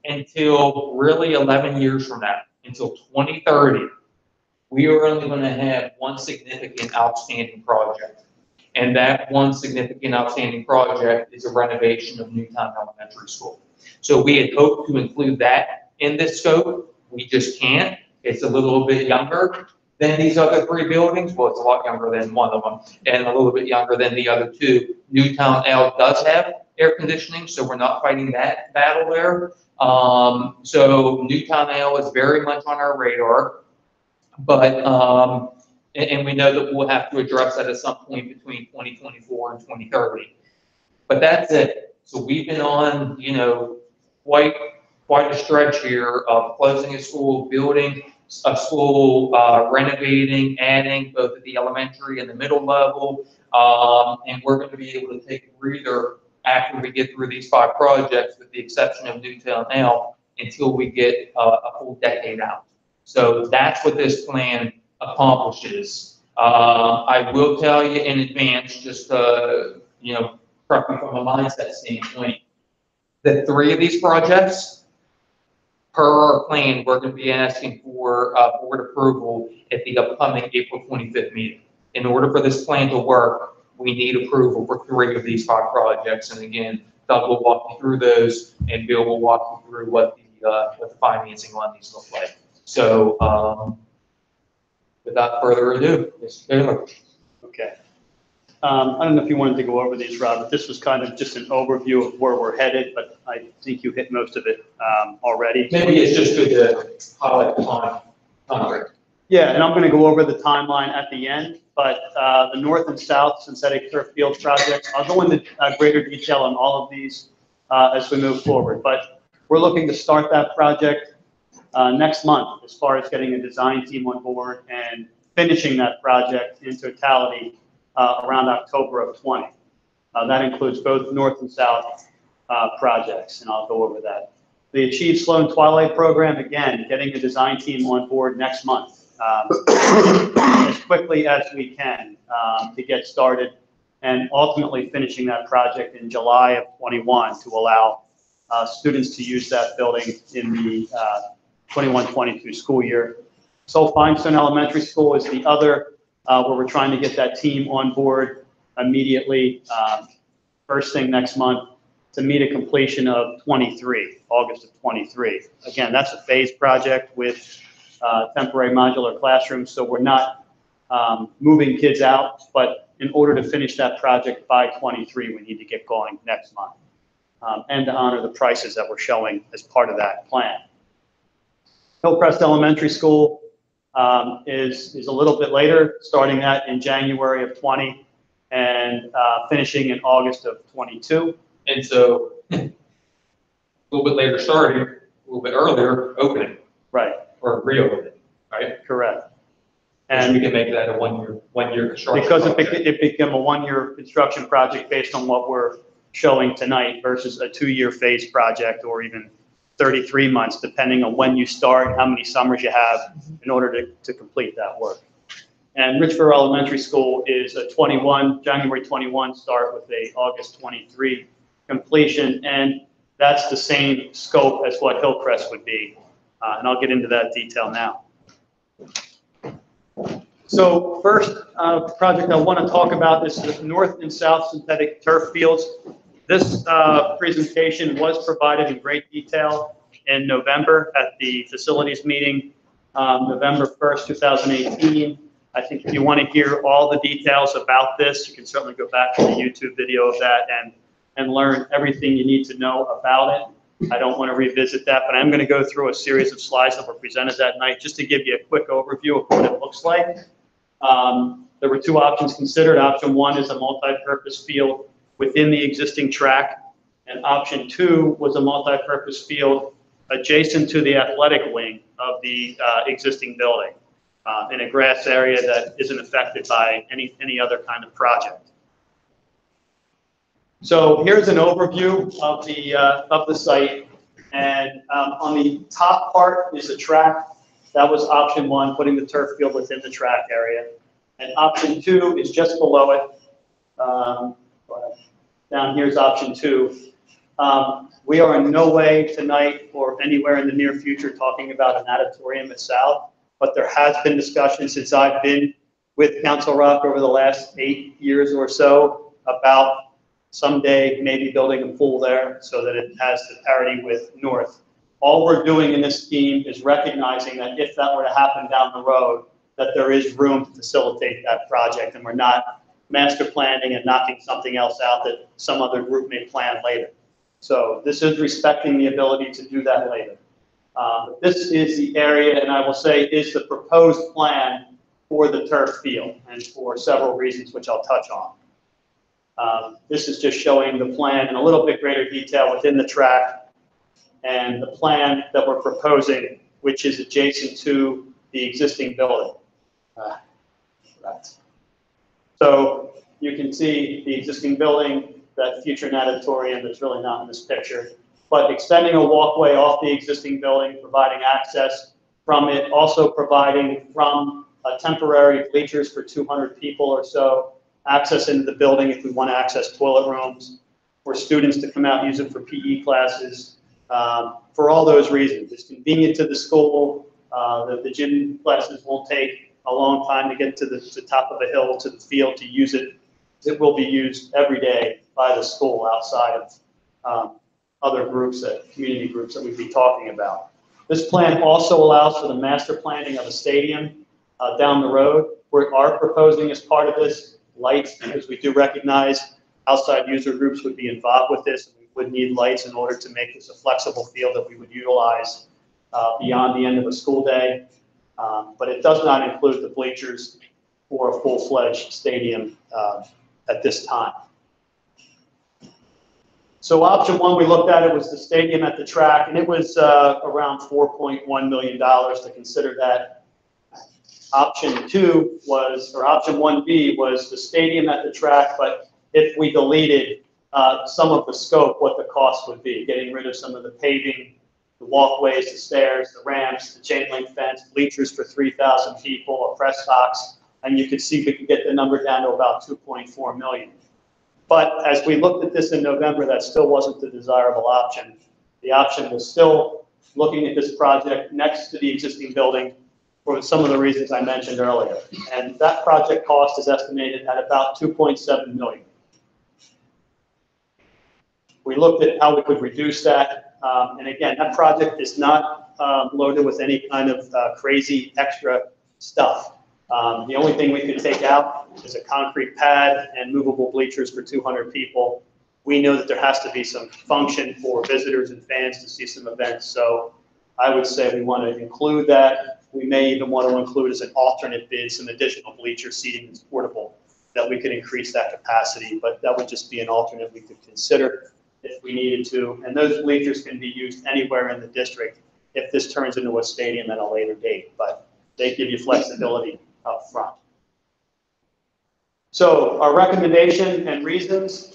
until really 11 years from now, until 2030, we are only going to have one significant outstanding project. And that one significant outstanding project is a renovation of Newtown Elementary School. So we had hoped to include that in this scope. We just can't. It's a little bit younger than these other 3 buildings. Well, it's a lot younger than one of them, and a little bit younger than the other 2. Newtown L does have air conditioning, so we're not fighting that battle there. So Newtown L is very much on our radar, but and we know that we'll have to address that at some point between 2024 and 2030. But that's it. So we've been on, you know, quite a stretch here of closing a school, building a school, renovating, adding both at the elementary and the middle level. And we're going to be able to take a breather after we get through these 5 projects, with the exception of Newtown now, until we get a full decade out. So that's what this plan accomplishes. I will tell you in advance, just you know, from a mindset standpoint, the three of these projects, per our plan, we're going to be asking for board approval at the upcoming April 25th meeting. In order for this plan to work, we need approval for three of these 5 projects. And again, Doug will walk you through those, and Bill will walk you through what the financing on these look like. So without further ado, Mr. Taylor. Okay. I don't know if you wanted to go over these, Rob, but this was kind of just an overview of where we're headed, but I think you hit most of it already. Maybe it's just good to highlight the time. Yeah, and I'm going to go over the timeline at the end, but the north and south synthetic turf field projects, I'll go into greater detail on all of these as we move forward. But we're looking to start that project next month as far as getting a design team on board and finishing that project in totality around October of 20. That includes both north and south projects, and I'll go over that. The Achieve Sloan Twilight program, again, getting a design team on board next month as quickly as we can to get started, and ultimately finishing that project in July of 21 to allow students to use that building in the 21-22 school year. So Feinstein Elementary School is the other where we're trying to get that team on board immediately, first thing next month, to meet a completion of 23, August of 23. Again, that's a phased project with temporary modular classrooms, so we're not moving kids out, but in order to finish that project by 23, we need to get going next month and to honor the prices that we're showing as part of that plan. Hillcrest Elementary School is a little bit later, starting that in January of 20 and finishing in August of 22. And so a little bit later starting, a little bit earlier opening. Right. Or reopening, right? Correct. And we can make that a one-year construction. Because project. it became a one-year construction project based on what we're showing tonight versus a 2-year phase project or even 33 months, depending on when you start, how many summers you have in order to complete that work. And Richfield Elementary School is a January 21 start with a August 23 completion, and that's the same scope as what Hillcrest would be. And I'll get into that detail now. So first project I want to talk about is the north and south synthetic turf fields. This presentation was provided in great detail in November at the facilities meeting, November 1st, 2018. I think if you want to hear all the details about this, you can certainly go back to the YouTube video of that and learn everything you need to know about it. I don't want to revisit that, but I'm going to go through a series of slides that were presented that night just to give you a quick overview of what it looks like. There were 2 options considered. Option 1 is a multi-purpose field within the existing track, and option 2 was a multi-purpose field adjacent to the athletic wing of the existing building in a grass area that isn't affected by any other kind of project. So here's an overview of the site, and on the top part is the track. That was option 1, putting the turf field within the track area, and option 2 is just below it. Down here's option 2. We are in no way tonight or anywhere in the near future talking about an auditorium at South, but there has been discussion since I've been with Council Rock over the last 8 years or so about someday maybe building a pool there so that it has the parity with North. All we're doing in this scheme is recognizing that if that were to happen down the road, that there is room to facilitate that project, and we're not master planning and knocking something else out that some other group may plan later. So this is respecting the ability to do that later. This is the area, and I will say, is the proposed plan for the turf field, and for several reasons, which I'll touch on. This is just showing the plan in a little bit greater detail within the track, and the plan that we're proposing, which is adjacent to the existing building. So you can see the existing building, that future natatorium that's really not in this picture, but extending a walkway off the existing building, providing access from it, also providing from temporary bleachers for 200 people or so access into the building if we want to access toilet rooms, for students to come out and use it for PE classes, for all those reasons. It's convenient to the school. The gym classes won't take a long time to get to the top of a hill, to the field to use it. It will be used every day by the school outside of other groups, community groups that we'd be talking about. This plan also allows for the master planning of a stadium down the road. We are proposing as part of this lights, because we do recognize outside user groups would be involved with this. We would need lights in order to make this a flexible field that we would utilize beyond the end of a school day. But it does not include the bleachers for a full-fledged stadium at this time. So option one, we looked at it, was the stadium at the track, and it was around $4.1 million to consider that. Option two was, or option 1B was the stadium at the track, but if we deleted some of the scope, what the cost would be, getting rid of some of the paving, the walkways, the stairs, the ramps, the chain link fence, bleachers for 3,000 people, a press box, and you could see we could get the number down to about 2.4 million. But as we looked at this in November, that still wasn't the desirable option. The option was still looking at this project next to the existing building for some of the reasons I mentioned earlier. And that project cost is estimated at about 2.7 million. We looked at how we could reduce that. And again, that project is not loaded with any kind of crazy extra stuff. The only thing we could take out is a concrete pad and movable bleachers for 200 people. We know that there has to be some function for visitors and fans to see some events. So I would say we want to include that. We may even want to include as an alternate bid some additional bleacher seating that's portable, that we could increase that capacity, but that would just be an alternate we could consider if we needed to. And those bleachers can be used anywhere in the district if this turns into a stadium at a later date, but they give you flexibility up front. So our recommendation and reasons,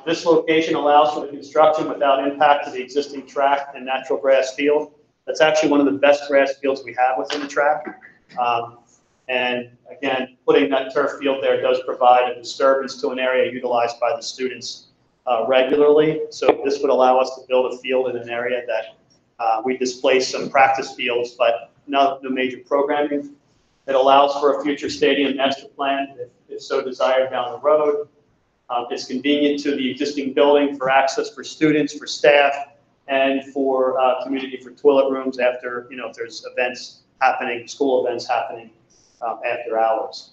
this location allows for the construction without impact to the existing track and natural grass field. That's actually one of the best grass fields we have within the track. And again, putting that turf field there does provide a disturbance to an area utilized by the students regularly. So this would allow us to build a field in an area that we displace some practice fields, but no major programming. It allows for a future stadium master plan, if so desired, down the road. It's convenient to the existing building for access for students, for staff, and for community for toilet rooms after, if there's events happening, school events happening after hours.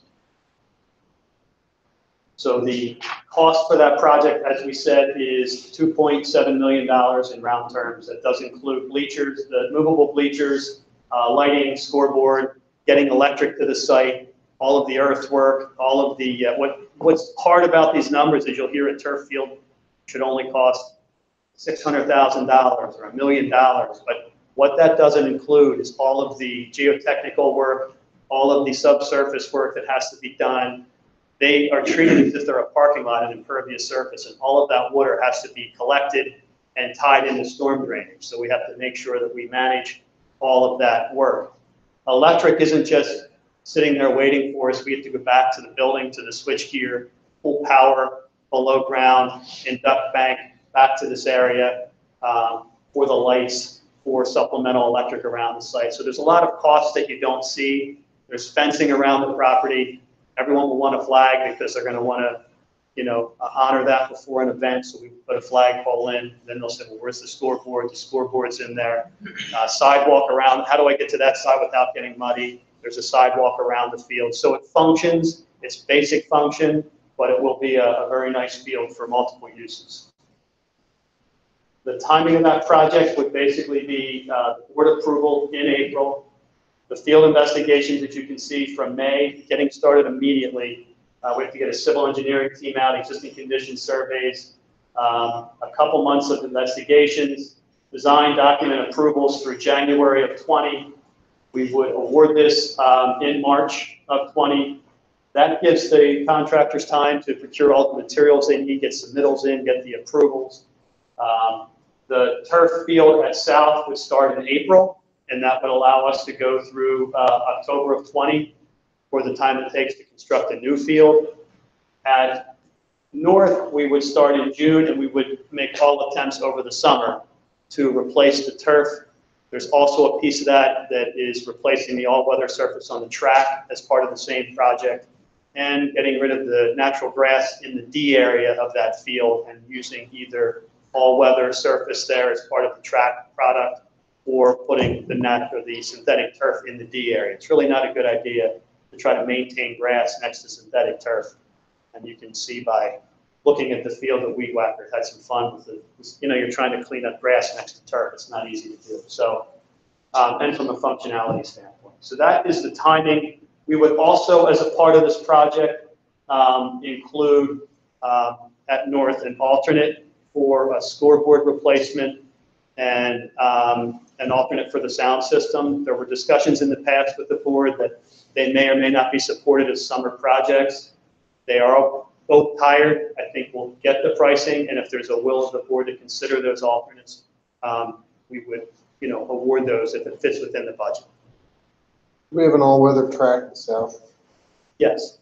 So the cost for that project, as we said, is $2.7 million in round terms. That does include bleachers, the movable bleachers, lighting, scoreboard, getting electric to the site, all of the earthwork, all of the, what's hard about these numbers is you'll hear a turf field should only cost $600,000 or $1 million, but what that doesn't include is all of the geotechnical work, all of the subsurface work that has to be done. They are treated as if they're a parking lot, an impervious surface, and all of that water has to be collected and tied into storm drainage. So we have to make sure that we manage all of that work. Electric isn't just sitting there waiting for us. We have to go back to the building, to the switchgear, pull power below ground, induct bank back to this area for the lights, for supplemental electric around the site. So there's a lot of costs that you don't see. There's fencing around the property. Everyone will want a flag because they're going to want to, honor that before an event. So we put a flagpole in. Then they'll say, well, where's the scoreboard? The scoreboard's in there. Sidewalk around. How do I get to that side without getting muddy? There's a sidewalk around the field. So it functions. It's basic function, but it will be a very nice field for multiple uses. The timing of that project would basically be board approval in April. The field investigations that you can see from May, getting started immediately. We have to get a civil engineering team out, existing condition surveys, a couple months of investigations, design document approvals through January of 20. We would award this in March of 20. That gives the contractors time to procure all the materials they need, get submittals in, get the approvals. The turf field at South would start in April, and that would allow us to go through October of 20 for the time it takes to construct a new field. At North, we would start in June and we would make all attempts over the summer to replace the turf. There's also a piece of that that is replacing the all-weather surface on the track as part of the same project, and getting rid of the natural grass in the D area of that field and using either all-weather surface there as part of the track product, or putting the synthetic turf in the D area. It's really not a good idea to try to maintain grass next to synthetic turf. And you can see by looking at the field that Weed Whacker had some fun with it. You're trying to clean up grass next to turf. It's not easy to do. So, and from a functionality standpoint. So that is the timing. We would also, as a part of this project, include at North an alternate for a scoreboard replacement and an alternate for the sound system. There were discussions in the past with the board that they may or may not be supported as summer projects. They are both tired. I think we'll get the pricing, and if there's a will of the board to consider those alternates, we would, award those if it fits within the budget. We have an all-weather track in the south. Yes,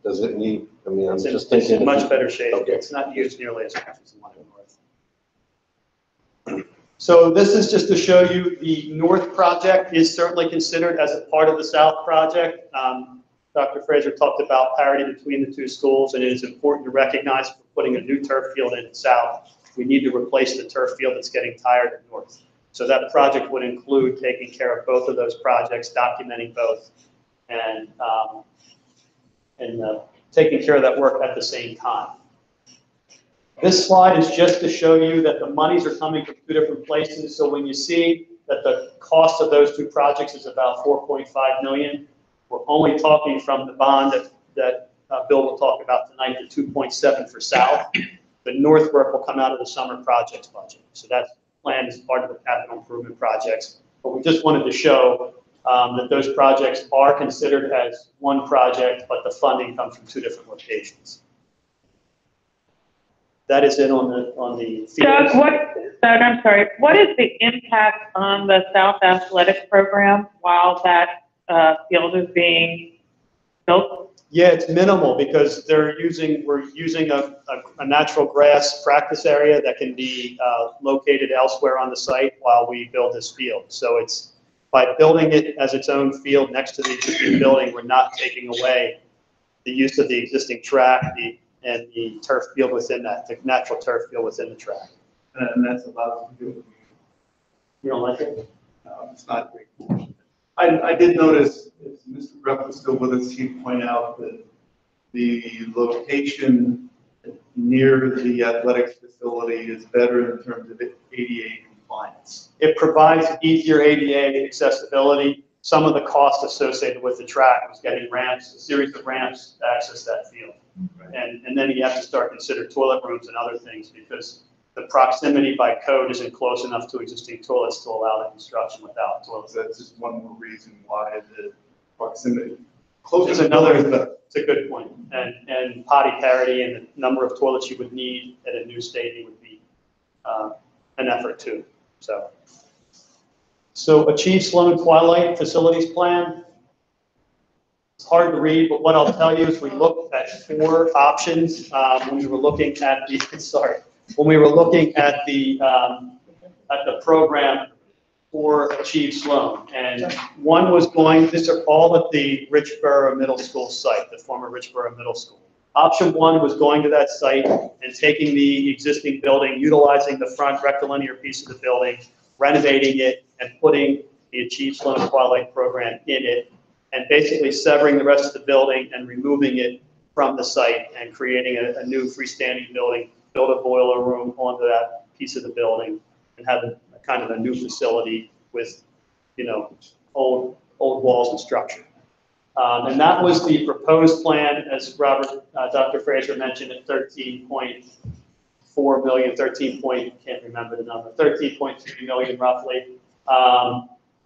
Does it need, I'm it's just it's thinking. in much better shape. Okay. It's not used nearly as much as the one in North. So this is just to show you the North project is certainly considered as a part of the South project. Dr. Fraser talked about parity between the two schools, and it is important to recognize for putting a new turf field in South, we need to replace the turf field that's getting tired at North. So that project would include taking care of both of those projects, documenting both, and taking care of that work at the same time. This slide is just to show you that the monies are coming from two different places. So when you see that the cost of those two projects is about $4.5 million, we're only talking from the bond that Bill will talk about tonight, the 2.7 for South. The North work will come out of the summer projects budget. So that's planned as part of the capital improvement projects. But we just wanted to show that those projects are considered as one project, but the funding comes from two different locations. That is it on the field. Doug, I'm sorry, what is the impact on the South Athletic program while that field is being built? Yeah, it's minimal because we're using a natural grass practice area that can be located elsewhere on the site while we build this field. So it's by building it as its own field next to the existing building, we're not taking away the use of the existing track and the turf field within that, the natural turf field within the track. And that's about to do it. You don't like it? No, it's not great. I did notice, if Mr. Rupp was still with us, he'd point out that the location near the athletics facility is better in terms of ADA compliance. It provides easier ADA accessibility. Some of the cost associated with the track was getting ramps, a series of ramps to access that field. And then you have to start consider toilet rooms and other things because the proximity by code isn't close enough to existing toilets to allow the construction without toilets. So that's just one more reason why the proximity. Closer It's to another, buildings, it's a good point. And potty parity and the number of toilets you would need at a new stadium would be an effort too. So achieve Sloan Twilight facilities plan. It's hard to read, but what I'll tell you is we looked at 4 options when we were looking at the, when we were looking at the program for Achieve Sloan. And one was going, these are all at the Richborough Middle School site, the former Richborough Middle School. Option 1 was going to that site and taking the existing building, utilizing the front rectilinear piece of the building, renovating it, and putting the Achieve Sloan Twilight program in it, and basically severing the rest of the building and removing it from the site and creating a new freestanding building, build a boiler room onto that piece of the building, and have a kind of a new facility with, old walls and structure. And that was the proposed plan, as Dr. Fraser mentioned, at 13.4 million, can't remember the number, 13.3 million roughly.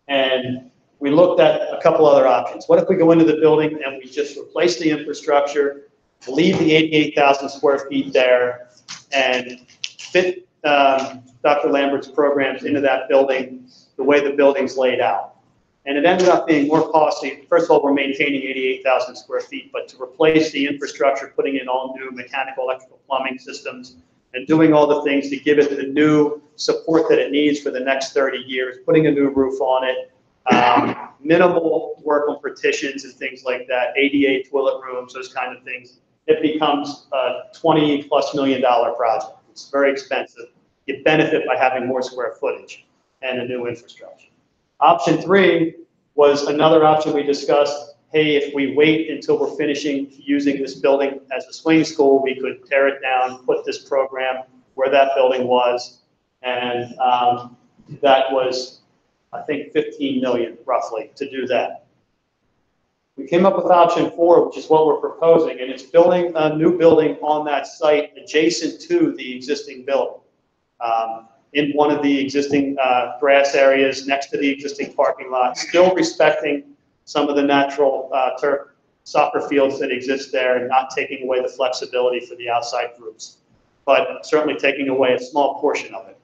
And we looked at a couple other options. What if we go into the building and we just replace the infrastructure, leave the 88,000 square feet there, and fit Dr. Lambert's programs into that building the way the building's laid out? And it ended up being more costly. First of all, we're maintaining 88,000 square feet, but to replace the infrastructure, putting in all new mechanical, electrical, plumbing systems, and doing all the things to give it the new support that it needs for the next 30 years, putting a new roof on it, minimal work on partitions and things like that, ADA toilet rooms, those kind of things. It becomes a $20+ million project. It's very expensive. You benefit by having more square footage and a new infrastructure. Option 3 was another option we discussed. Hey, if we wait until we're finishing using this building as a swing school, we could tear it down, put this program where that building was, and that was, I think, 15 million roughly to do that. We came up with option 4, which is what we're proposing, and it's building a new building on that site adjacent to the existing building. In one of the existing grass areas next to the existing parking lot, still respecting some of the natural turf soccer fields that exist there and not taking away the flexibility for the outside groups, but certainly taking away a small portion of it.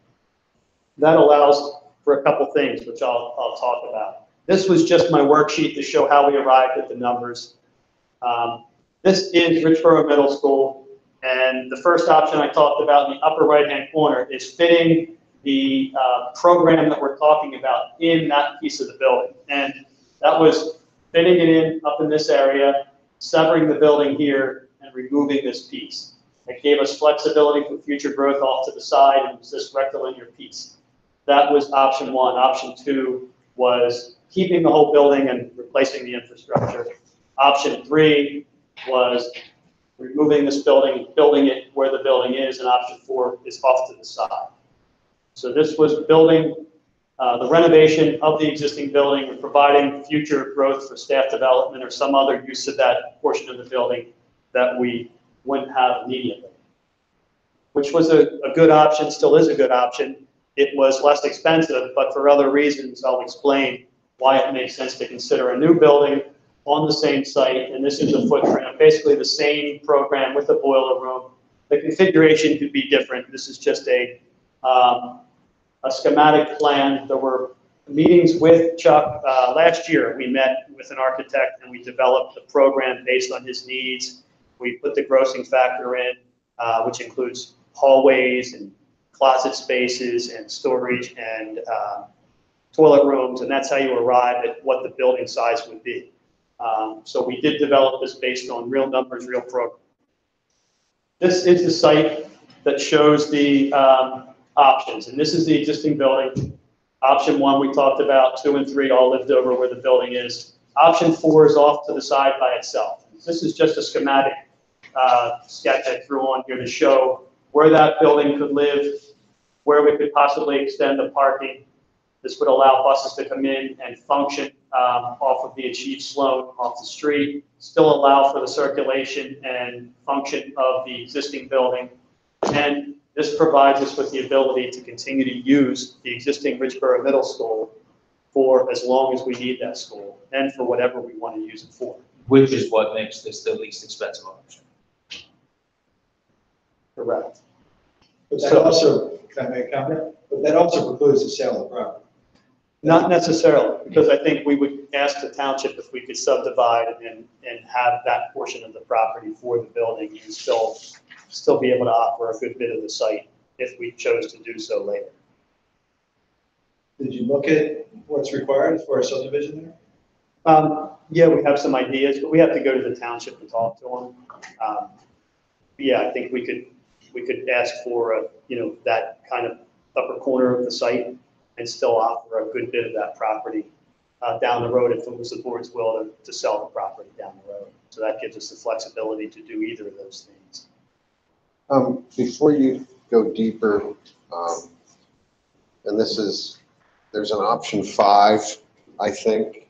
That allows for a couple things, which I'll talk about. This was just my worksheet to show how we arrived at the numbers. This is Richboro Middle School, and the first option I talked about in the upper right-hand corner is fitting the program that we're talking about in that piece of the building. And that was fitting it in up in this area, severing the building here, and removing this piece. It gave us flexibility for future growth off to the side, and it was this rectilinear piece. That was option 1. Option 2 was keeping the whole building and replacing the infrastructure. Option 3 was removing this building, building it where the building is, and option 4 is off to the side. So this was building the renovation of the existing building and providing future growth for staff development or some other use of that portion of the building that we wouldn't have immediately, which was a good option, still is a good option. It was less expensive, but for other reasons, I'll explain why it makes sense to consider a new building on the same site. And this is a footprint of basically the same program with the boiler room. The configuration could be different. This is just a schematic plan. There were meetings with Chuck. Last year, we met with an architect and we developed a program based on his needs. We put the grossing factor in, which includes hallways and closet spaces and storage and toilet rooms, and that's how you arrive at what the building size would be. So we did develop this based on real numbers, real program. This is the site that shows the options, and this is the existing building. Option 1 we talked about, 2 and 3 all lived over where the building is. Option 4 is off to the side by itself. This is just a schematic sketch I threw on here to show where that building could live, where we could possibly extend the parking. This would allow buses to come in and function off of the achieved Sloan off the street, still allow for the circulation and function of the existing building. And this provides us with the ability to continue to use the existing Richboro Middle School for as long as we need that school and for whatever we want to use it for. Which is what makes this the least expensive option. Correct. But that also, can I make a comment? But that also precludes the sale of the property. Not necessarily, because I think we would ask the township if we could subdivide and have that portion of the property for the building and still be able to offer a good bit of the site if we chose to do so later. Did you look at what's required for a subdivision there? Yeah, we have some ideas, but we have to go to the township and talk to them. Yeah, I think we could ask for that kind of upper corner of the site and still offer a good bit of that property down the road if it was the board's will to sell the property down the road. So that gives us the flexibility to do either of those things. Before you go deeper, and there's an option 5, I think.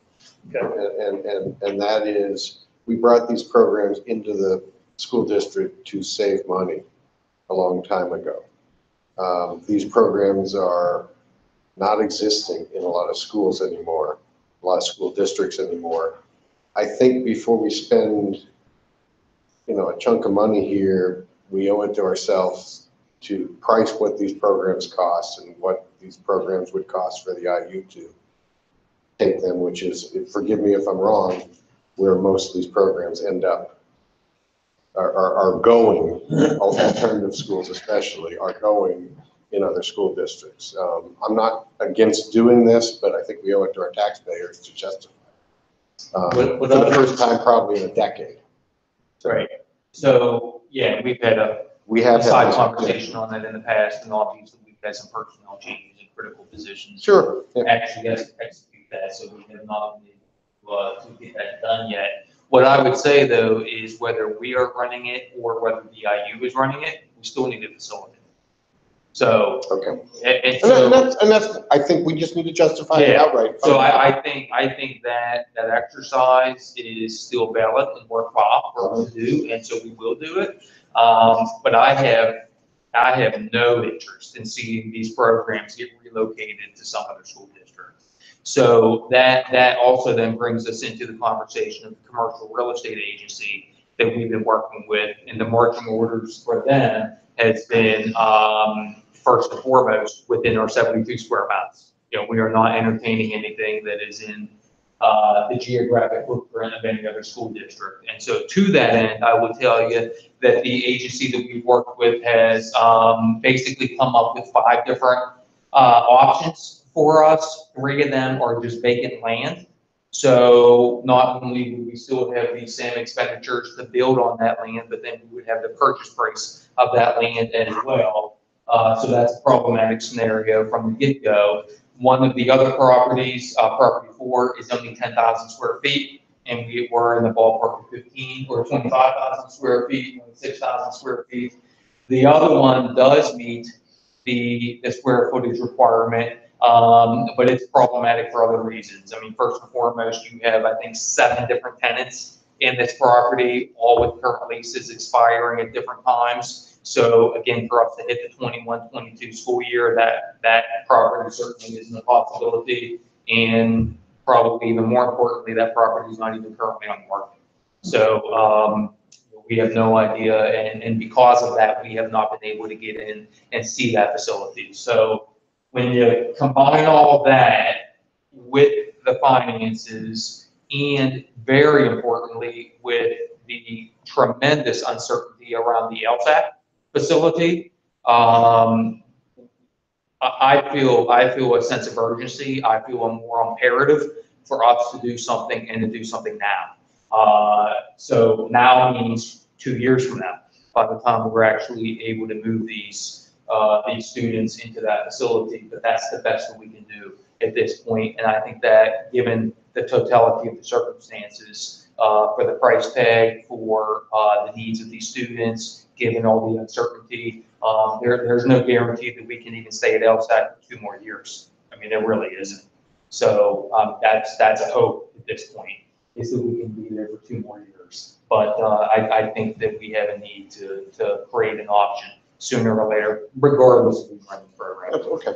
Okay. And that is, we brought these programs into the school district to save money a long time ago. These programs are not existing in a lot of schools anymore, a lot of school districts anymore. I think before we spend, a chunk of money here, we owe it to ourselves to price what these programs cost and what these programs would cost for the IU to take them, which is, forgive me if I'm wrong, where most of these programs end up, are going, alternative schools especially, are going in other school districts. I'm not against doing this, but I think we owe it to our taxpayers to justify it. For the first time probably in a decade. Right. So, yeah, we've had We have had side this- conversation on that in the past, and obviously we've had some personnel changes in critical positions. Sure. Yeah. Actually, has to execute that, so we have not been able to get that done yet. What I would say though is whether we are running it or whether the IU is running it, we still need a facility. So, Okay. and that's, I think we just need to justify it Yeah. outright. so I think that exercise is still valid and worthwhile for us to do, and so we will do it. But I have no interest in seeing these programs get relocated to some other school district. So that also then brings us into the conversation of the commercial real estate agency that we've been working with, and the marching orders for them has been, first and foremost within our 72 square miles. You know, we are not entertaining anything that is in the geographic footprint of any other school district. And so to that end, I would tell you that the agency that we've worked with has basically come up with 5 different options for us. 3 of them are just vacant land. So not only would we still have these same expenditures to build on that land, but then we would have the purchase price of that land as well. So that's a problematic scenario from the get-go. One of the other properties, property 4, is only 10,000 square feet, and we were in the ballpark of 15 or 25,000 square feet, 6,000 square feet. The other one does meet the square footage requirement, but it's problematic for other reasons. I mean, first and foremost, you have, I think, 7 different tenants in this property, all with current leases expiring at different times. So again, for us to hit the 21-22 school year, that property certainly isn't a possibility. And probably even more importantly, that property is not even currently on the market. So we have no idea. And because of that, we have not been able to get in and see that facility. So when you combine all of that with the finances and very importantly, with the tremendous uncertainty around the LSAT facility, I feel a sense of urgency. I feel a more imperative for us to do something and to do something now. So now means 2 years from now, by the time we're actually able to move these students into that facility. But that's the best that we can do at this point. And I think that given the totality of the circumstances, for the price tag, for the needs of these students, given all the uncertainty, there's no guarantee that we can even stay at LSAT for 2 more years. I mean, there really isn't. So that's a hope at this point, is that we can be there for 2 more years. But I think that we have a need to create an option sooner or later, regardless of who's running the program. Okay.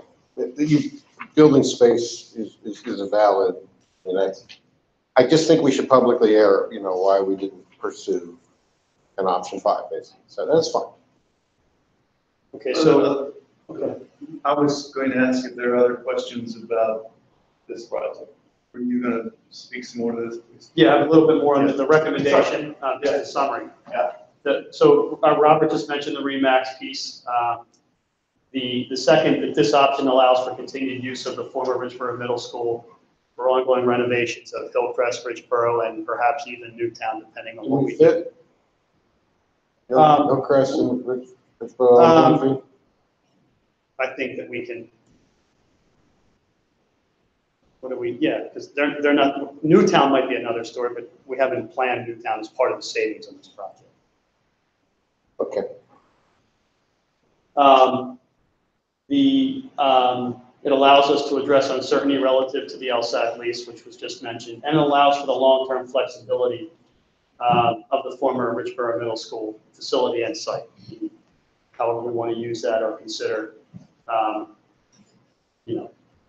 Building space is a valid, and I just think we should publicly air, why we didn't pursue an option 5, basically. So that's fine. Okay, so, I was going to ask if there are other questions about this project. Were you going to speak some more to this, please? yeah, a little bit more on the recommendation, just a summary. Yeah. So Robert just mentioned the REMAX piece. The second, that this option allows for continued use of the former Richboro Middle School for ongoing renovations of Hillcrest, Richboro, and perhaps even Newtown, depending on what we do. Fit? Hillcrest and Richboro. I think that we can. Because they're not, Newtown might be another story, but we haven't planned Newtown as part of the savings on this project. Okay. It allows us to address uncertainty relative to the LSAT lease, which was just mentioned, and it allows for the long-term flexibility of the former Richboro Middle School facility and site. However we want to use that or consider,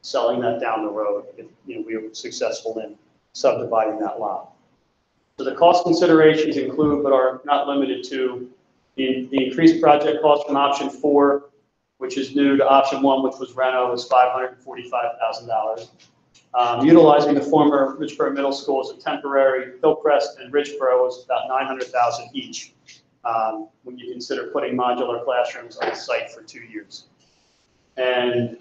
selling that down the road if we are successful in subdividing that lot. So the cost considerations include, but are not limited to, the increased project cost from option 4, which is new, to option 1, which was Reno, is $545,000. Utilizing the former Ridgeboro Middle School as a temporary, Hillcrest and Ridgeboro was about $900,000 each, when you consider putting modular classrooms on the site for 2 years. And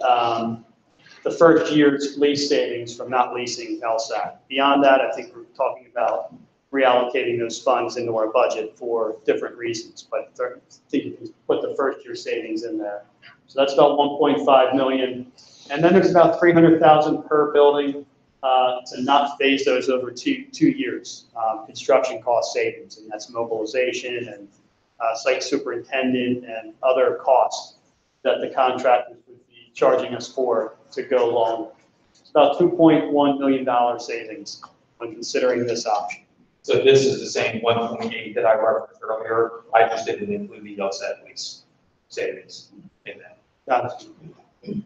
the first year's lease savings from not leasing LSAT. Beyond that, I think we're talking about reallocating those funds into our budget for different reasons, but I think you can put the first year savings in there. So that's about 1.5 million. And then there's about 300,000 per building to not phase those over two years. Construction cost savings, and that's mobilization and site superintendent and other costs that the contractors would be charging us for to go along. It's about $2.1 million savings when considering this option. So this is the same 1.8 that I referenced earlier. I just didn't include the offset lease savings in that. Got it.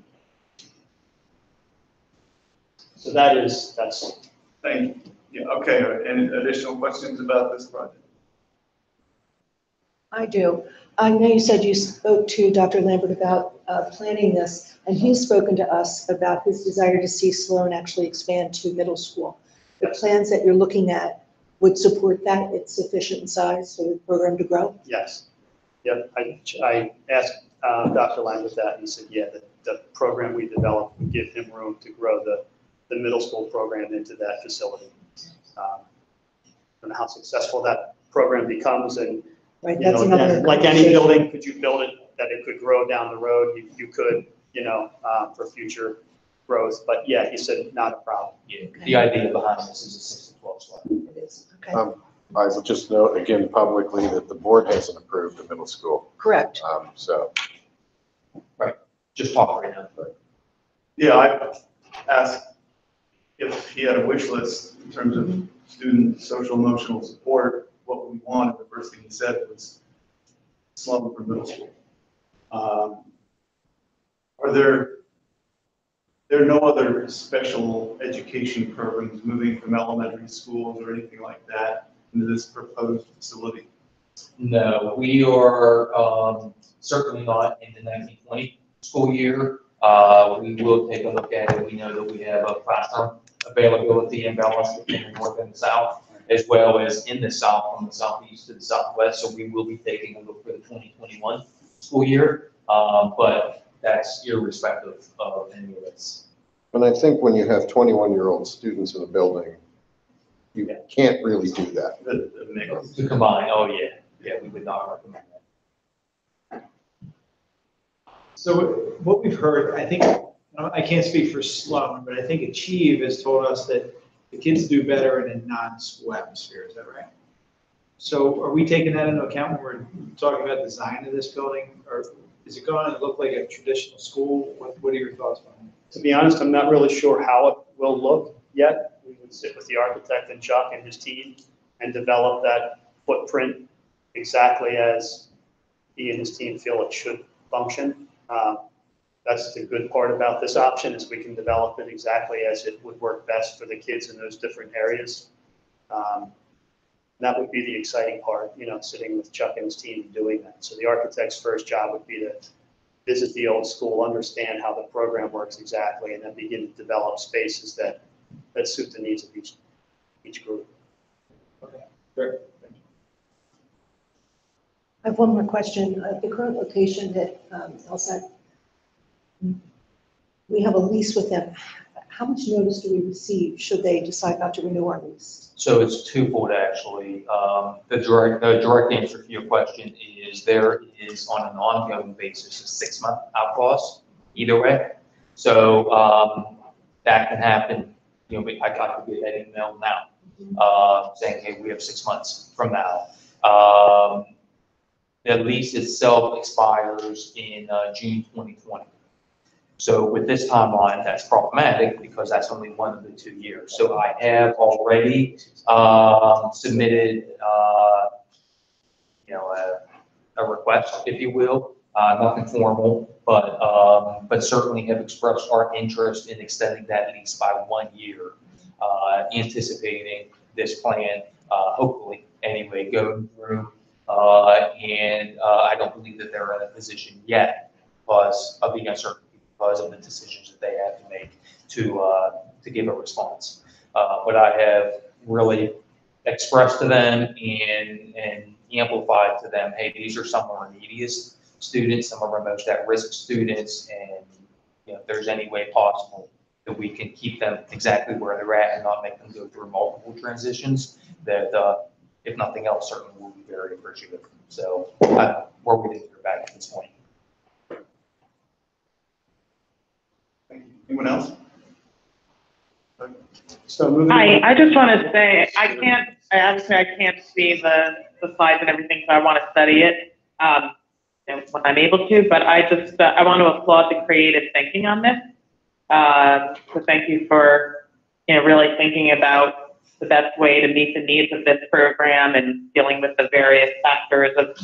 So that's. Thank you. Yeah, okay, any additional questions about this project? I do. I know you said you spoke to Dr. Lambert about planning this, and he's spoken to us about his desire to see Sloan actually expand to middle school. The plans that you're looking at would support that? It's sufficient in size for the program to grow? Yes. Yep. I asked Dr. Lambert that, and he said, yeah, the program we developed would give him room to grow the middle school program into that facility. I don't know how successful that program becomes, and Right, you that's know, another like any conversation. building, could you build it that it could grow down the road? You could, you know, for future growth. But yeah, he said not a problem. Yeah, the idea behind this is a 6 to 12 slot. It is, okay. I will just note again publicly that the board hasn't approved the middle school. Correct. So. Just talk right now. Yeah, I asked if he had a wish list in terms of student social emotional support, what we wanted. The first thing he said was Sloan for middle school. Are there no other special education programs moving from elementary schools or anything like that into this proposed facility? No, we are certainly not in the 1920 school year. We will take a look at it. We know that we have a classroom availability and balance in the north and the south, as well as in the south, from the southeast to the southwest. So we will be taking a look for the 2021 school year, but that's irrespective of any of this. And I think when you have 21-year-old students in a building, you can't really do that. The mix. To combine, oh yeah, we would not recommend that. So what we've heard, I think, I can't speak for Sloan, but I think Achieve has told us that the kids do better in a non-school atmosphere. Is that right? So are we taking that into account when we're talking about design of this building? Or is it going to look like a traditional school? What are your thoughts on it? To be honest, I'm not really sure how it will look yet. We would sit with the architect and Chuck and his team and develop that footprint exactly as he and his team feel it should function. That's the good part about this option, is we can develop it exactly as it would work best for the kids in those different areas. That would be the exciting part, you know, sitting with Chuck and his team and doing that. So the architect's first job would be to visit the old school, understand how the program works exactly, and then begin to develop spaces that suit the needs of each group. Okay, great. I have one more question. The current location that LSAT, we have a lease with them. How much notice do we receive should they decide not to renew our lease? So it's twofold, actually. The direct answer to your question is there is on an ongoing basis a 6-month out clause either way. So that can happen. You know, I got to get that email now saying, hey, we have 6 months from now. The lease itself expires in June 2020. So with this timeline, that's problematic because that's only one of the 2 years. So I have already submitted, a request, if you will, nothing formal, but certainly have expressed our interest in extending that lease by 1 year, anticipating this plan, hopefully anyway, going through. And I don't believe that they're in a position yet because of the uncertainty, because of the decisions that they have to make to give a response. But I have really expressed to them and amplified to them, hey, these are some of our neediest students, some of our most at-risk students, and if there's any way possible that we can keep them exactly where they're at and not make them go through multiple transitions, that if nothing else, certainly will be very appreciative. So we're waiting to hear back at this point. Thank you. Anyone else? So moving. I just want to say, I can't see the slides and everything, so I want to study it when I'm able to, but I want to applaud the creative thinking on this. So thank you for, really thinking about the best way to meet the needs of this program and dealing with the various factors of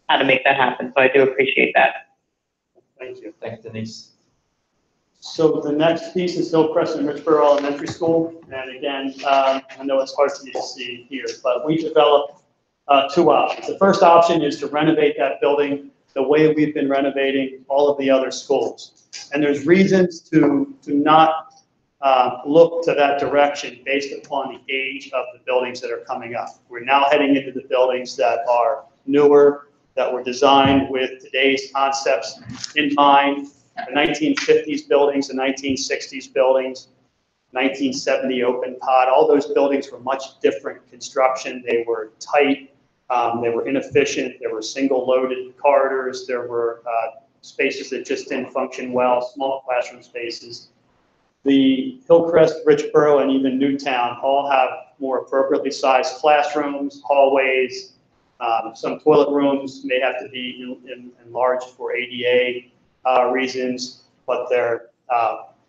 how to make that happen. So I do appreciate that. Thank you. Thanks, Denise. So the next piece is Hillcrest and Richboro Elementary School. And again, I know it's hard for you to see here, but we developed two options. The first option is to renovate that building the way we've been renovating all of the other schools. And there's reasons to not look to that direction based upon the age of the buildings that are coming up. We're now heading into the buildings that are newer, that were designed with today's concepts in mind. The 1950s buildings, the 1960s buildings, 1970 open pod, all those buildings were much different construction. They were tight, they were inefficient, there were single loaded corridors, there were spaces that just didn't function well, small classroom spaces. The Hillcrest, Richboro, and even Newtown all have more appropriately sized classrooms, hallways, some toilet rooms may have to be enlarged for ADA reasons, but their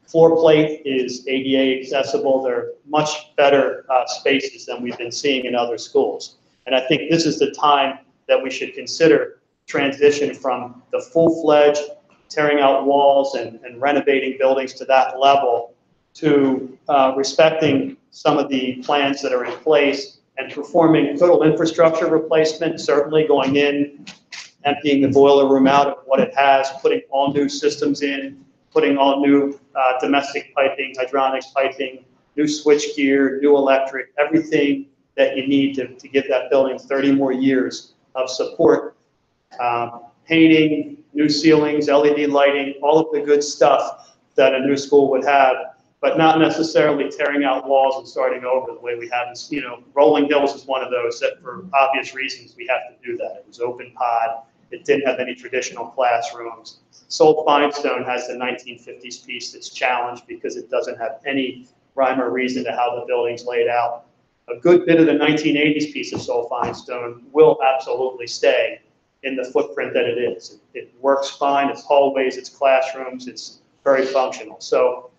floor plate is ADA accessible. They're much better spaces than we've been seeing in other schools. And I think this is the time that we should consider transition from the full-fledged tearing out walls and renovating buildings to that level to respecting some of the plans that are in place and performing total infrastructure replacement, certainly going in, emptying the boiler room out of what it has, putting all new systems in, putting all new domestic piping, hydronics piping, new switch gear, new electric, everything that you need to give that building 30 more years of support. Painting, new ceilings, LED lighting, all of the good stuff that a new school would have, but not necessarily tearing out walls and starting over the way we have. Rolling Hills is one of those that for obvious reasons we have to do that. It was open pod. It didn't have any traditional classrooms. Sold Finestone has the 1950s piece that's challenged because it doesn't have any rhyme or reason to how the building's laid out. A good bit of the 1980s piece of Sold Finestone will absolutely stay in the footprint that it is. It works fine, it's hallways, it's classrooms, it's very functional. So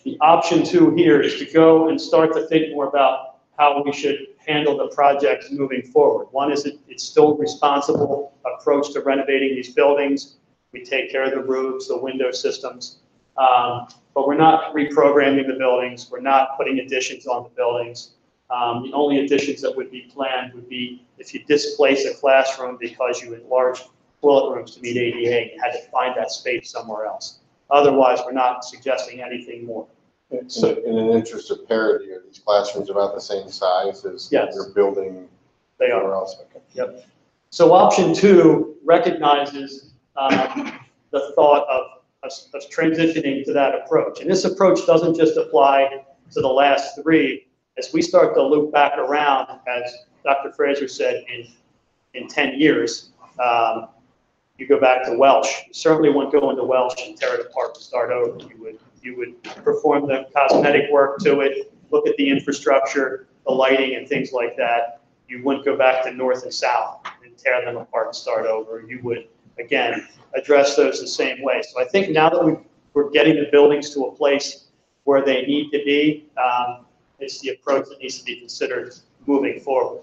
the option 2 here is to go and start to think more about how we should handle the project moving forward. One is it's still a responsible approach to renovating these buildings. We take care of the roofs, the window systems, but we're not reprogramming the buildings. We're not putting additions on the buildings. The only additions that would be planned would be if you displace a classroom because you enlarge toilet rooms to meet ADA and you had to find that space somewhere else. Otherwise, we're not suggesting anything more. So in an interest of parity, are these classrooms about the same size as Yes. your building? They are. Everywhere else? Okay. Yep. So option 2 recognizes the thought of transitioning to that approach. And this approach doesn't just apply to the last 3. As we start to loop back around, as Dr. Fraser said, in 10 years, you go back to Welsh. You certainly won't go into Welsh and tear it apart and start over. You would perform the cosmetic work to it, look at the infrastructure, the lighting and things like that. You wouldn't go back to north and south and tear them apart and start over. You would, again, address those the same way. So I think now that we're getting the buildings to a place where they need to be, it's the approach that needs to be considered moving forward.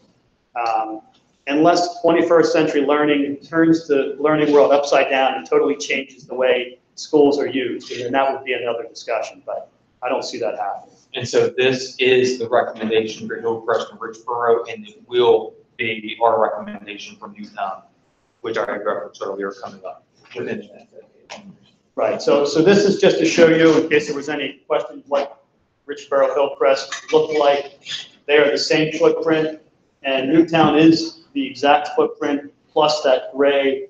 Unless 21st century learning turns the learning world upside down and totally changes the way schools are used, and then that would be another discussion, but I don't see that happening. And so this is the recommendation for Hillcrest and Richboro, and it will be our recommendation for Newtown, which I referenced earlier coming up within. Right, so this is just to show you, in case there was any questions, what Richboro, Hillcrest look like. They are the same footprint, and Newtown is the exact footprint, plus that gray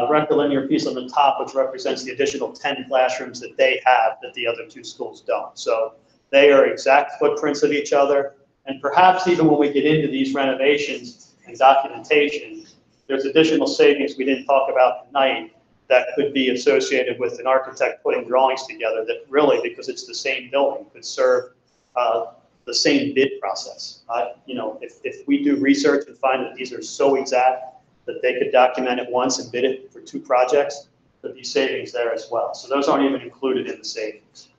rectilinear piece on the top, which represents the additional 10 classrooms that they have that the other two schools don't. So they are exact footprints of each other, and perhaps even when we get into these renovations and documentation, there's additional savings we didn't talk about tonight that could be associated with an architect putting drawings together that really, because it's the same building, could serve the same bid process. You know, if we do research and find that these are so exact that they could document it once and bid it for 2 projects, there'd be savings there as well. So those aren't even included in the savings.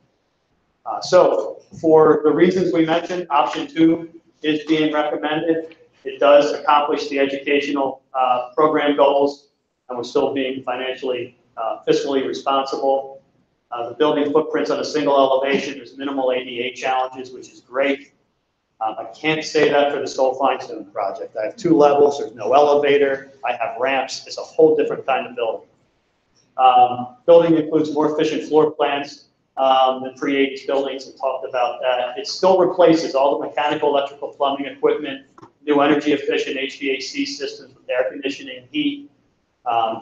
So for the reasons we mentioned, option 2 is being recommended. It does accomplish the educational program goals, and we're still being financially, fiscally responsible. The building footprint's on a single elevation. There's minimal ADA challenges, which is great. I can't say that for the Soul Feinstone project. I have 2 levels. There's no elevator. I have ramps. It's a whole different kind of building. Building includes more efficient floor plans than pre-80s buildings. We talked about that. It still replaces all the mechanical, electrical, plumbing equipment, new energy efficient HVAC systems with air conditioning and heat,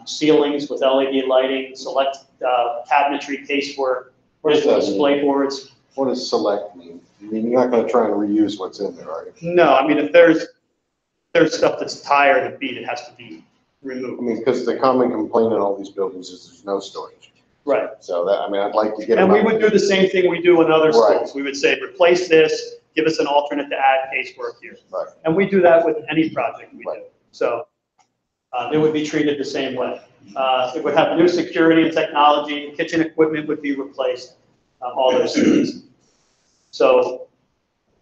ceilings with LED lighting, select cabinetry, casework, digital display boards. What does select mean? I mean, you're not gonna try and reuse what's in there, are you? No, I mean, if there's stuff that's tired and beat, it has to be removed. I mean, because the common complaint in all these buildings is there's no storage. Right. So that, I mean, I'd like to get. And them we out. would do the same thing we do in other Right. schools. We would say, replace this, give us an alternate to add casework here. Right. And we do that with any project we do. Right. So it would be treated the same way. It would have new security and technology, kitchen equipment would be replaced, all those things. So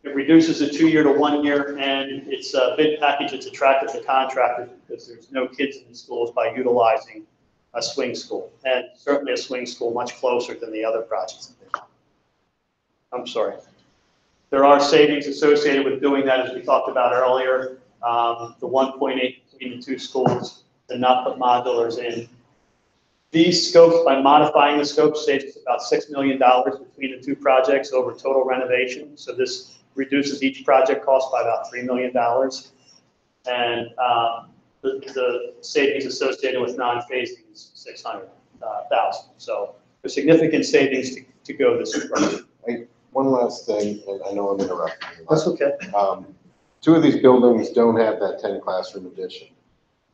it reduces the 2-year to 1 year, and it's a bid package that's attractive to contractors because there's no kids in the schools by utilizing a swing school, and certainly a swing school much closer than the other projects. I'm sorry. There are savings associated with doing that, as we talked about earlier. The 1.8 between the 2 schools, to not put modulars in. These scopes, by modifying the scope, saves us about $6 million between the 2 projects over total renovation. So this reduces each project cost by about $3 million. And the savings associated with non-phasing is $600,000. So there's significant savings to go this approach. One last thing, and I know I'm interrupting you. That's okay. 2 of these buildings don't have that 10 classroom addition.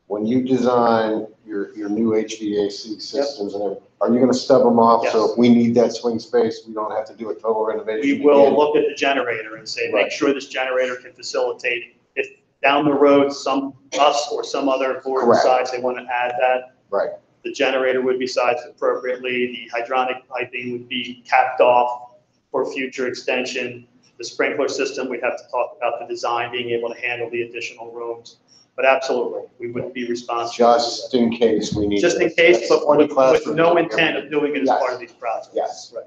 When you design your new HVAC systems, and everything, are you going to stub them off? Yes. So if we need that swing space, we don't have to do a total renovation? We will again? look at the generator and say, Right. make sure this generator can facilitate, if down the road, us or some other board Correct. decides they want to add that. Right. The generator would be sized appropriately, the hydronic piping would be capped off for future extension. The sprinkler system, we'd have to talk about the design, being able to handle the additional rooms. But absolutely, we would be responsible. Just in case we need. Just in this. case, That's but 20 with classrooms no and intent of doing it as Yes. part of these projects. Yes. Right.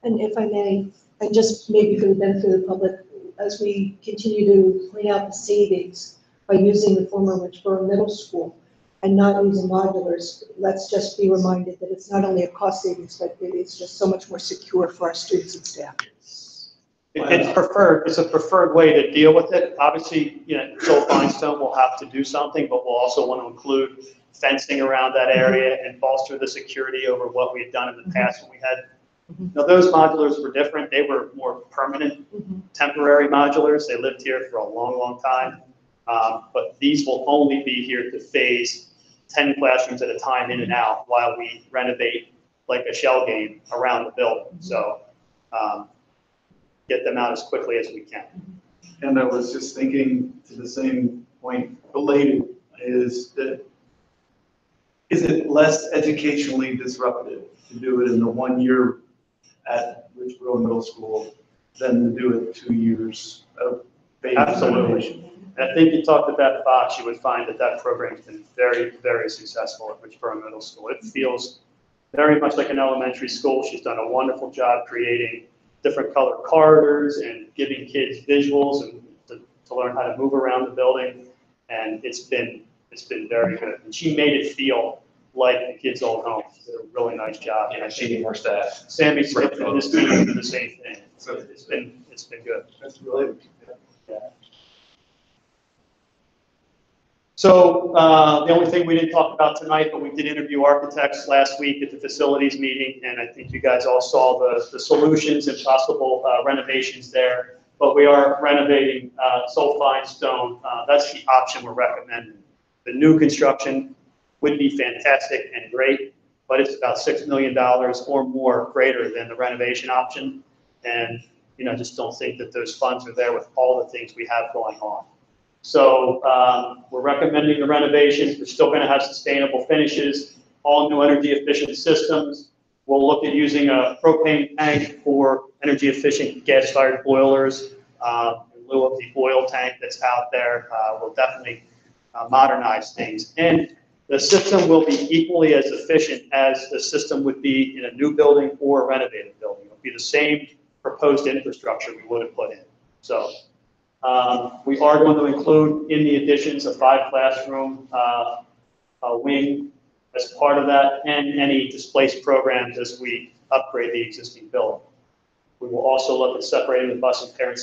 And if I may, I just maybe for the benefit of the public, as we continue to point out the savings by using the former Richboro Middle School and not using modulars, let's just be reminded that it's not only a cost savings, but it is just so much more secure for our students and staff. It's preferred, it's a preferred way to deal with it. Obviously, you know, Soul Feinstone will have to do something, but we'll also want to include fencing around that area and bolster the security over what we had done in the past when we had. Now, those modulars were different. They were more permanent, temporary modulars. They lived here for a long, long time. But these will only be here to phase 10 classrooms at a time in and out while we renovate like a shell game around the building. So, get them out as quickly as we can. And I was just thinking to the same point related, is it less educationally disruptive to do it in the 1 year at Richboro Middle School than to do it 2 years of phased Absolutely. renovation? And I think you talked to Beth Fox, you would find that that program's been very, very successful at Richboro Middle School. It feels very much like an elementary school. She's done a wonderful job creating different color corridors and giving kids visuals and to learn how to move around the building. And it's been very good. And she made it feel like the kids' old home. She did a really nice job. Yeah, she and her staff. Sammy Smith and his team did the same thing. So it's been good. That's really, Yeah. So the only thing we didn't talk about tonight, but we did interview architects last week at the facilities meeting, and I think you guys all saw the solutions and possible renovations there. But we are renovating Sulfine Stone. That's the option we're recommending. The new construction would be fantastic and great, but it's about $6 million or more greater than the renovation option. And, just don't think that those funds are there with all the things we have going on. So we're recommending the renovations. We're still going to have sustainable finishes, all new energy efficient systems. We'll look at using a propane tank for energy efficient gas fired boilers in lieu of the oil tank that's out there. We'll definitely modernize things. And the system will be equally as efficient as the system would be in a new building or a renovated building. It'll be the same proposed infrastructure we would have put in. So we are going to include in the additions a 5-classroom wing as part of that, and any displaced programs as we upgrade the existing building. We will also look at separating the bus and parent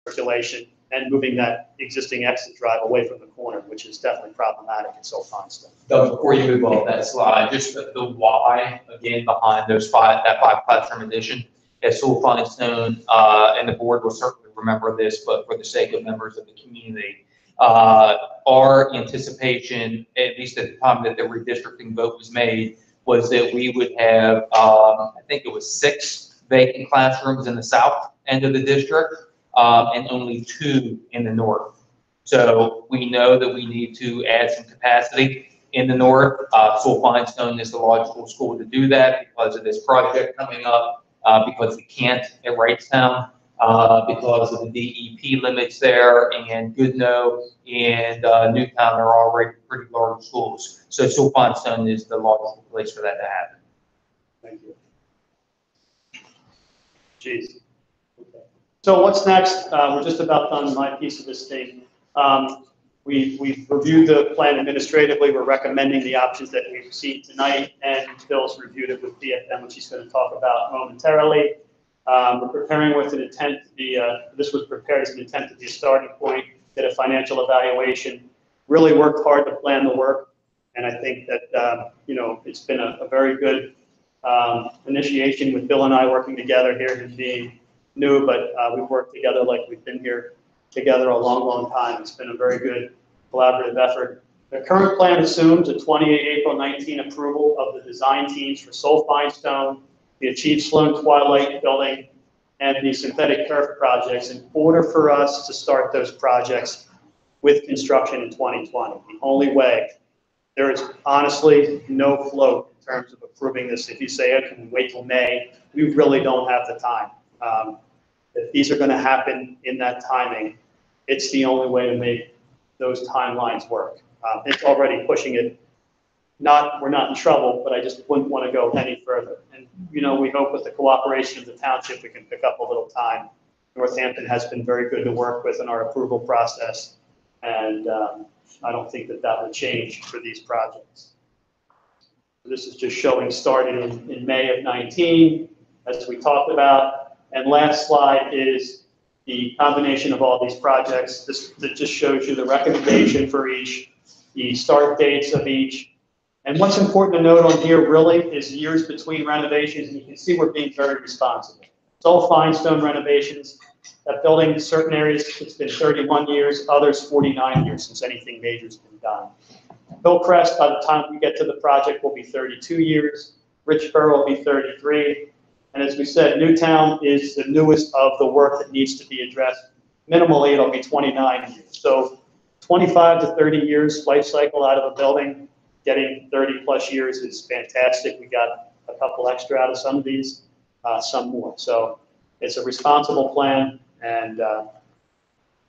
circulation and moving that existing exit drive away from the corner, which is definitely problematic in Sulfine Stone. Doug, before you move off that slide, just the why, again, behind that 5-classroom addition at Sulfine Stone, and the board will certainly remember this, but for the sake of members of the community, our anticipation, at least at the time that the redistricting vote was made, was that we would have, I think it was 6 vacant classrooms in the south end of the district, and only 2 in the north. So we know that we need to add some capacity in the north. Sulfine Stone is the logical school to do that because of this project coming up, because we can't at Wrightstown, because of the DEP limits there, and Goodnoe and Newtown are already pretty large schools. So Sulfine Stone is the logical place for that to happen. Thank you. Jeez. Okay. So what's next? We're just about done my piece of this thing. We've reviewed the plan administratively. We're recommending the options that we've seen tonight, and Bill's reviewed it with BFM, which he's going to talk about momentarily. We're preparing with an intent to be, this was prepared as an intent to be a starting point, did a financial evaluation, really worked hard to plan the work. And I think that, it's been a very good initiation with Bill and I working together here, him being new, but we've worked together like we've been here together a long, long time. It's been a very good collaborative effort. The current plan assumes a 28 April 19 approval of the design teams for Sulfine Stone, the Achieve Sloan Twilight building, and the synthetic turf projects in order for us to start those projects with construction in 2020. The only way, there is honestly no float in terms of approving this. If you say, I can wait till May, we really don't have the time. If these are going to happen in that timing, it's the only way to make those timelines work. It's already pushing it. We're not in trouble, but I just wouldn't want to go any further. And, we hope with the cooperation of the township, we can pick up a little time. Northampton has been very good to work with in our approval process. And I don't think that would change for these projects. This is just showing starting in May of 19, as we talked about. And last slide is the combination of all these projects. That just shows you the recommendation for each, the start dates of each. And what's important to note on here really is years between renovations, and you can see we're being very responsible. It's all fine stone renovations. That building in certain areas, it's been 31 years, others 49 years since anything major's been done. Hillcrest, by the time we get to the project, will be 32 years. Richburg will be 33. And as we said, Newtown is the newest of the work that needs to be addressed. Minimally, it'll be 29 years. So 25 to 30 years life cycle out of a building. Getting 30 plus years is fantastic. We got a couple extra out of some of these, some more. So it's a responsible plan. And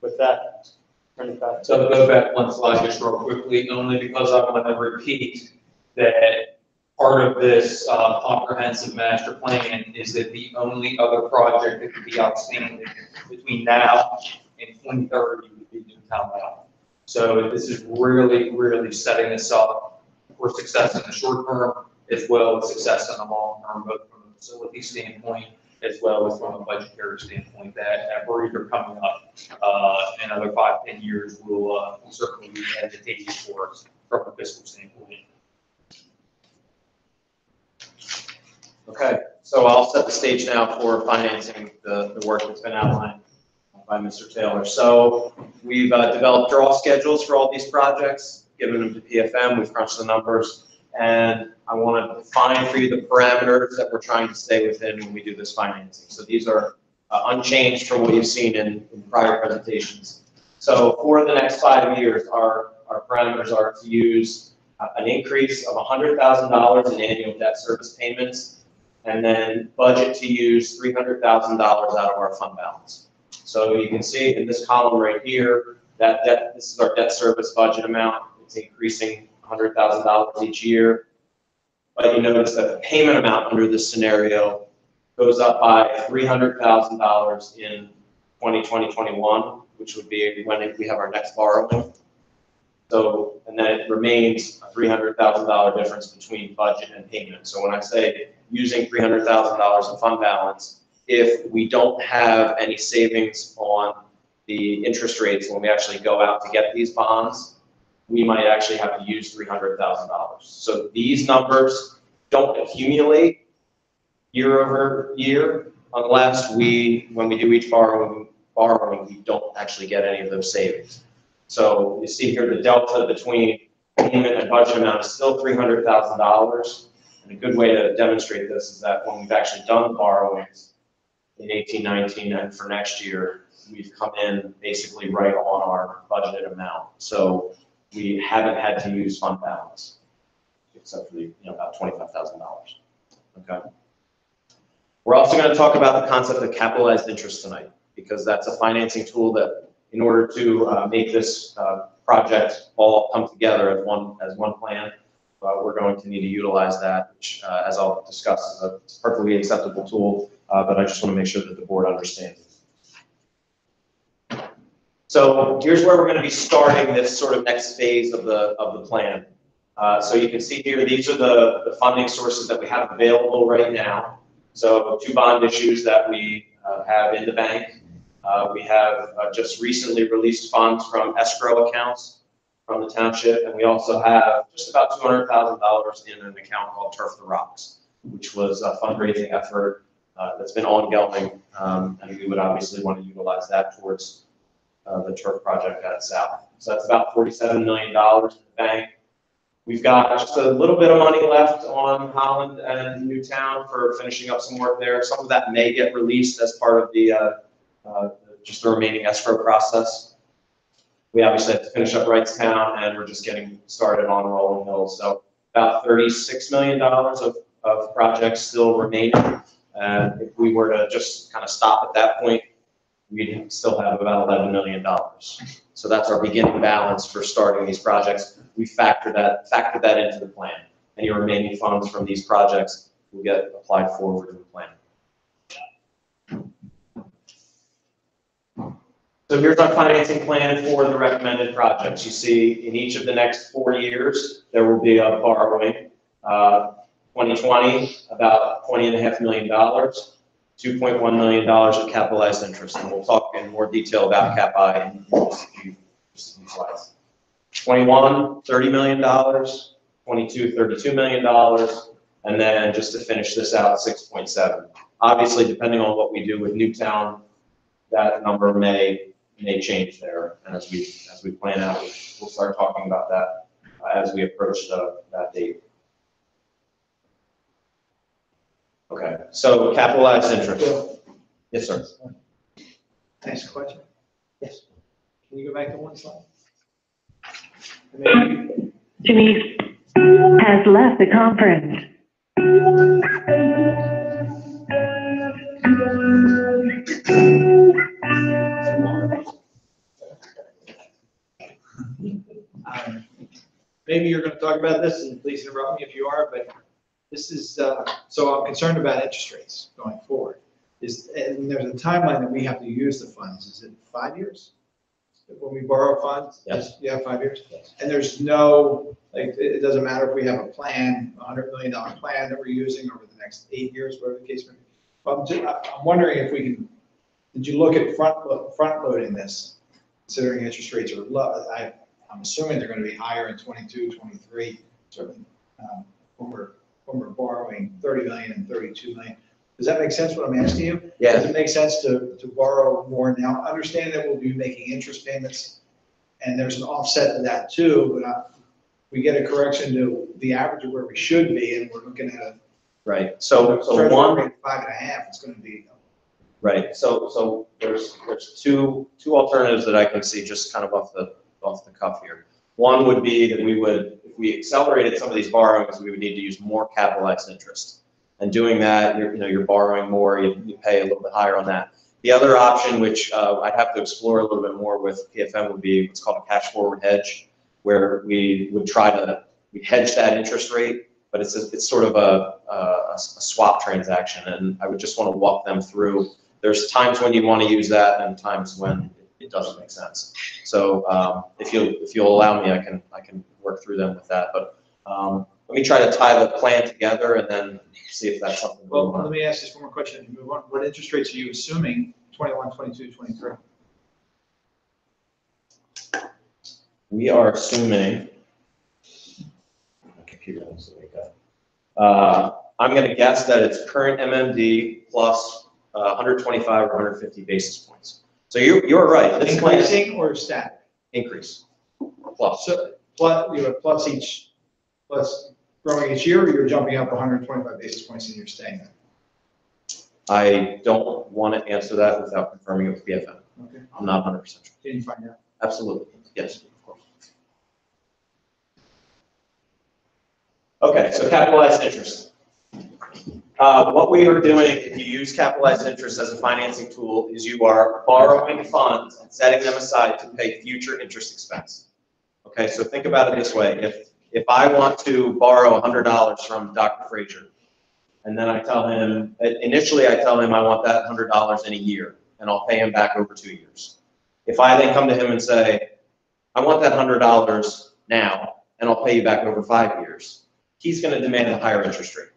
with that, turn it back. So I'll go back one slide just real quickly, only because I want to repeat that part of this comprehensive master plan is that the only other project that could be outstanding between now and 2030 would be Newtown Mountain. So this is really, really setting us up for success in the short term, as well as success in the long term, both from a facility standpoint, as well as from a budgetary standpoint, that we're either coming up, in another 5, 10 years, will certainly be advantageous for us from a fiscal standpoint. Okay, so I'll set the stage now for financing the work that's been outlined by Mr. Taylor. So we've developed draw schedules for all these projects, given them to PFM, we've crunched the numbers, and I want to define for you the parameters that we're trying to stay within when we do this financing. So these are unchanged from what you've seen in prior presentations. So for the next 5 years, our parameters are to use an increase of $100,000 in annual debt service payments, and then budget to use $300,000 out of our fund balance. So you can see in this column right here, that this is our debt service budget amount. It's increasing $100,000 each year. But you notice that the payment amount under this scenario goes up by $300,000 in 2020-21, which would be when we have our next borrowing. So, and then it remains a $300,000 difference between budget and payment. So when I say using $300,000 in fund balance, if we don't have any savings on the interest rates when we actually go out to get these bonds, we might actually have to use $300,000. So these numbers don't accumulate year over year unless when we do each borrowing, we don't actually get any of those savings. So you see here the delta between payment and budget amount is still $300,000. And a good way to demonstrate this is that when we've actually done borrowings in 18-19 and for next year, we've come in basically right on our budgeted amount. So we haven't had to use fund balance, except for the, about $25,000. Okay. We're also going to talk about the concept of capitalized interest tonight, because that's a financing tool that, in order to make this project all come together as one plan, we're going to need to utilize that, which, as I'll discuss, is a perfectly acceptable tool, but I just want to make sure that the board understands. So here's where we're going to be starting this sort of next phase of the plan. So you can see here, these are the funding sources that we have available right now. So 2 bond issues that we have in the bank. We have just recently released funds from escrow accounts from the township, and we also have just about $200,000 in an account called Turf the Rocks, which was a fundraising effort that's been ongoing, and we would obviously want to utilize that towards the turf project at South. So that's about $47 million in the bank. We've got just a little bit of money left on Holland and Newtown for finishing up some work there. Some of that may get released as part of the just the remaining escrow process. We obviously have to finish up Wrightstown, and we're just getting started on Rolling Hills. So about $36 million of projects still remaining. And if we were to just kind of stop at that point, we'd still have about $11 million. So that's our beginning balance for starting these projects. We factor that into the plan. Any remaining funds from these projects will get applied forward in the plan. So here's our financing plan for the recommended projects. You see in each of the next 4 years, there will be a borrowing. 2020, about $20.5 million, $2.1 million of capitalized interest. And we'll talk in more detail about CAPI in just a few slides. 21, $30 million, 22, $32 million, and then just to finish this out, 6.7. Obviously, depending on what we do with Newtown, that number may change there. And as we plan out, we'll start talking about that as we approach that date. Okay, so capitalized interest. Yes, sir. Next question. Yes. Can you go back to one slide? Denise has left the conference. Maybe you're going to talk about this, and please interrupt me if you are, but this is, so I'm concerned about interest rates going forward. And there's a timeline that we have to use the funds. Is it 5 years? when we borrow funds? Yes. You have 5 years? Yes. And there's no, like, it doesn't matter if we have a plan, $100 million plan that we're using over the next 8 years, whatever the case may be. But I'm wondering if we can, did you look at front loading this, considering interest rates are low? I'm assuming they're going to be higher in 22, 23, certainly, when we're borrowing 30 million and 32 million. Does that make sense what I'm asking you? Yeah. Does it make sense to borrow more now? Understand that we'll be making interest payments, and there's an offset to that too, but we get a correction to the average of where we should be, and we're looking at a Right, so treasury one, rate of 5.5, it's gonna be. right, so there's two alternatives that I can see just kind of off the cuff here. One would be that we would, if we accelerated some of these borrowings, we would need to use more capitalized interest. And doing that, you're borrowing more, you pay a little bit higher on that. The other option, which I'd have to explore a little bit more with PFM, would be what's called a cash forward hedge, where we would try to hedge that interest rate, but it's sort of a swap transaction, and I would just want to walk them through. There's times when you want to use that, and times when it doesn't make sense. So if you'll allow me, I can work through them with that. But let me try to tie the plan together and then see if that's something. Well, let me ask just one more question. You move on. What interest rates are you assuming 21, 22, 23? We are assuming. My computer wants to wake up. I'm going to guess that it's current MMD plus 125 or 150 basis points. So you're right. This Increasing or static? Increase. Plus. So plus you have plus growing each year, or you're jumping up 125 basis points and you're staying there? I don't want to answer that without confirming it with PFM. Okay. I'm not 100% sure. Can you find out? Absolutely. Yes, of course. Okay, so capitalized interest. What we are doing, if you use capitalized interest as a financing tool, is you are borrowing funds and setting them aside to pay future interest expense. Okay, so think about it this way. If I want to borrow $100 from Dr. Frazier, and then I tell him, initially I tell him I want that $100 in a year, and I'll pay him back over 2 years. If I then come to him and say, I want that $100 now, and I'll pay you back over 5 years, he's going to demand a higher interest rate,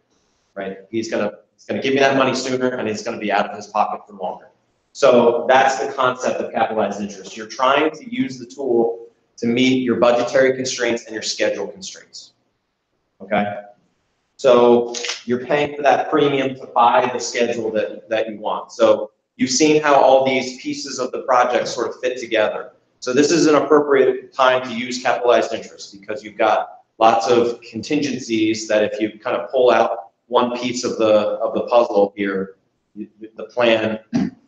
right? He's going to give me that money sooner, and it's going to be out of his pocket for longer. So that's the concept of capitalized interest. You're trying to use the tool to meet your budgetary constraints and your schedule constraints, okay? So you're paying for that premium to buy the schedule that you want. So you've seen how all these pieces of the project sort of fit together. So this is an appropriate time to use capitalized interest because you've got lots of contingencies that if you kind of pull out one piece of the puzzle here, the plan,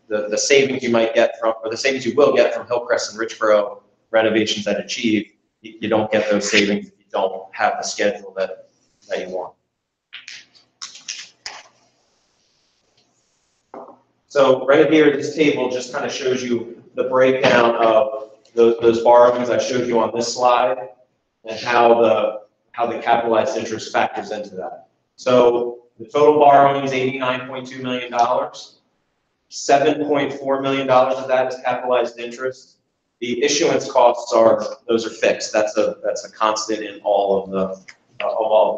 the savings you might get from, or the savings you will get from Hillcrest and Richboro renovations that achieve, you don't get those savings if you don't have the schedule that you want. So right here, this table just kind of shows you the breakdown of those borrowings I showed you on this slide and how the capitalized interest factors into that. So the total borrowing is $89.2 million. $7.4 million of that is capitalized interest. The issuance costs are fixed. That's a constant in all of the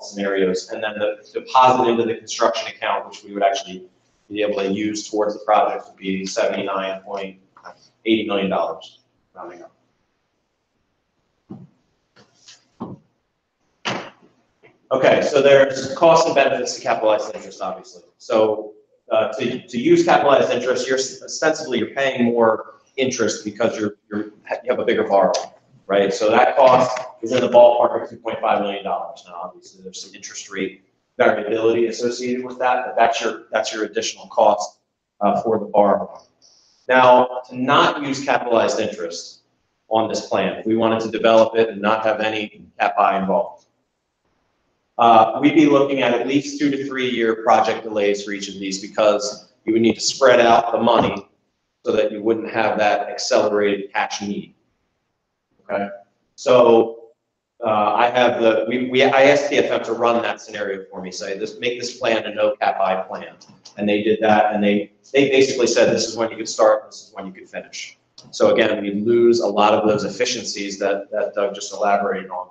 scenarios. And then the deposit into the construction account, which we would actually be able to use towards the project, would be $79.80 million, rounding up. Okay, so there's costs and benefits to capitalized interest, obviously. So to use capitalized interest, ostensibly you're paying more interest because you have a bigger borrow, right? So that cost is in the ballpark of $2.5 million. Now, obviously, there's some interest rate variability associated with that, but that's your additional cost for the borrower. Now, to not use capitalized interest on this plan, if we wanted to develop it and not have any CapI involved, we'd be looking at least 2 to 3 year project delays for each of these because you would need to spread out the money so that you wouldn't have that accelerated cash need. Okay, so I asked PFM to run that scenario for me, say make this plan a no CapI plan, and they did that, and they basically said this is when you could start, this is when you could finish. So again, we lose a lot of those efficiencies that Doug just elaborated on.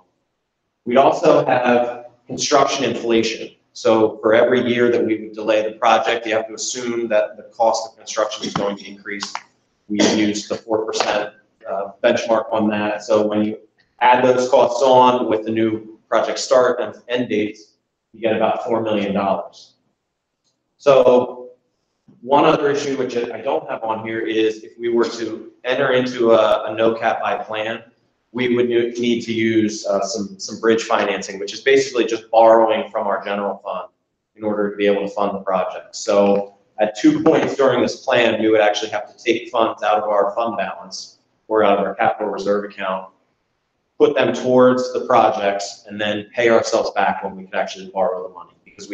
We also have construction inflation. So for every year that we would delay the project, you have to assume that the cost of construction is going to increase. We use the 4% benchmark on that. So when you add those costs on with the new project start and end dates, you get about $4 million. So one other issue, which I don't have on here, is if we were to enter into a no cap buy plan, we would need to use some bridge financing, which is basically just borrowing from our general fund in order to be able to fund the project. So at 2 points during this plan, we would actually have to take funds out of our fund balance or out of our capital reserve account, put them towards the projects, and then pay ourselves back when we could actually borrow the money. Because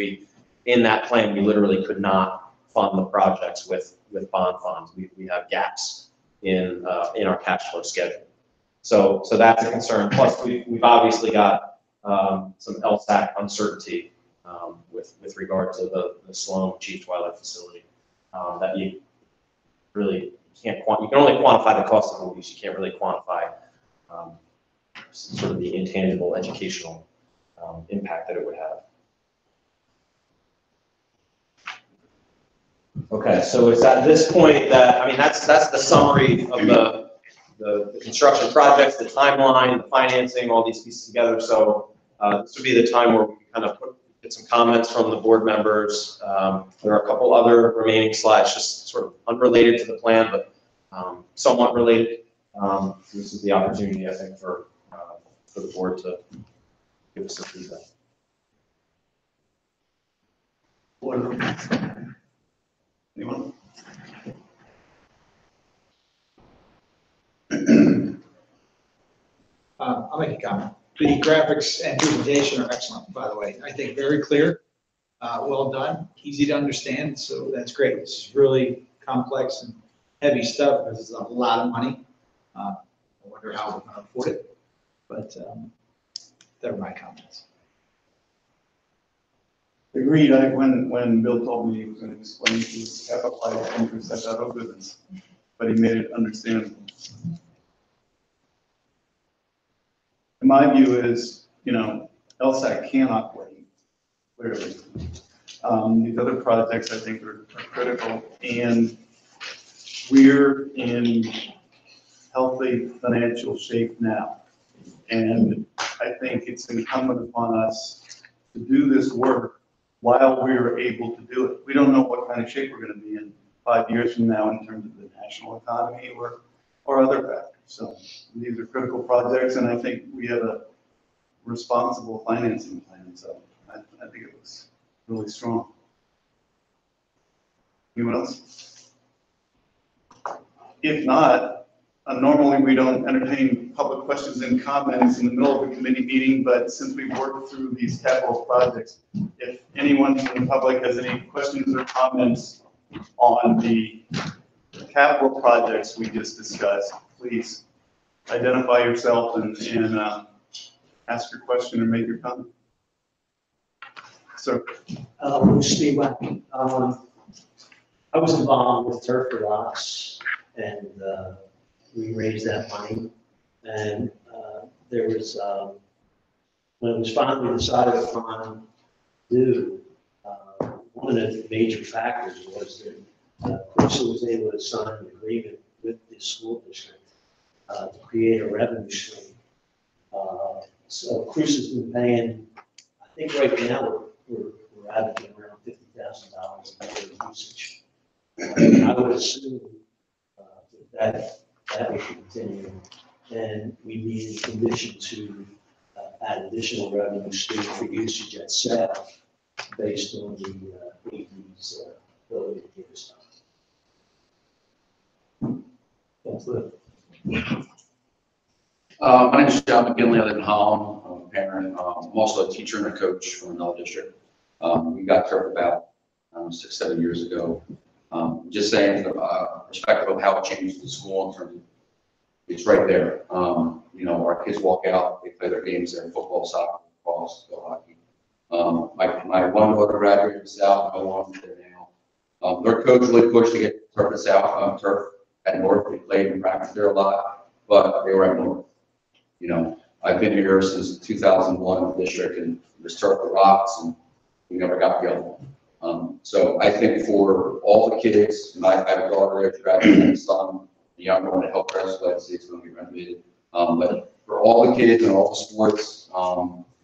in that plan, we literally could not fund the projects with bond funds. We have gaps in our cash flow schedule. So that's a concern. Plus, we've obviously got some LSAC uncertainty with regard to the Sloan Chief Twilight facility that you really can't you can only quantify the cost of the lease. You can't really quantify sort of the intangible educational impact that it would have. Okay, so it's at this point that, I mean, that's the summary of the construction projects, the timeline, the financing, all these pieces together. So this would be the time where we can kind of get some comments from the board members. There are a couple other remaining slides, just sort of unrelated to the plan, but somewhat related. This is the opportunity, I think, for the board to give us some feedback. Anyone? I'll make a comment. The graphics and presentation are excellent, by the way. I think very clear, well done, easy to understand, so that's great. This is really complex and heavy stuff, because it's a lot of money. I wonder how we're going to afford it, but they're my comments. Agreed. When Bill told me he was going to explain his capitalized interest, I thought, oh goodness, but he made it understandable. And my view is, LSAC cannot wait, clearly. These other projects, I think, are critical, and we're in healthy financial shape now. And I think it's incumbent upon us to do this work while we're able to do it. We don't know what kind of shape we're going to be in 5 years from now in terms of the national economy or other factors. So these are critical projects, and I think we have a responsible financing plan. So I think it was really strong. Anyone else? If not, normally we don't entertain public questions and comments in the middle of a committee meeting, but since we've worked through these capital projects, if anyone from the public has any questions or comments on the capital projects we just discussed, please identify yourself and ask your question or make your comment. Sir. Steve, I was involved with Turf for Locks, and we raised that money. And there was, when it was finally decided upon due, one of the major factors was that Crystal was able to sign an agreement with the school district to create a revenue stream. So Cruz has been paying, I think right now we're averaging around $50,000 a year of usage. I would assume that would continue, and we need a condition to add additional revenue stream for usage at sale based on the AD's ability to give us time. That's it. My name is John McGinley. I live in Holland. I'm a parent. I'm also a teacher and a coach from another district. We got Turf about 6-7 years ago. Just saying, perspective of how it changed the school in terms of it's right there. Our kids walk out, they play their games there, football, soccer, hockey. My one daughter graduated from South, my one there now. Their coach really pushed to get Turf to South, Turf at North. They played and practiced there a lot, but they were at North. You know, I've been here since 2001 in the district, and there's turf the rocks, and we never got the other one. So I think for all the kids, and I have a daughter there, graduating, a son, the younger one to help rest, let's see, it's going to be renovated. But for all the kids and all the sports,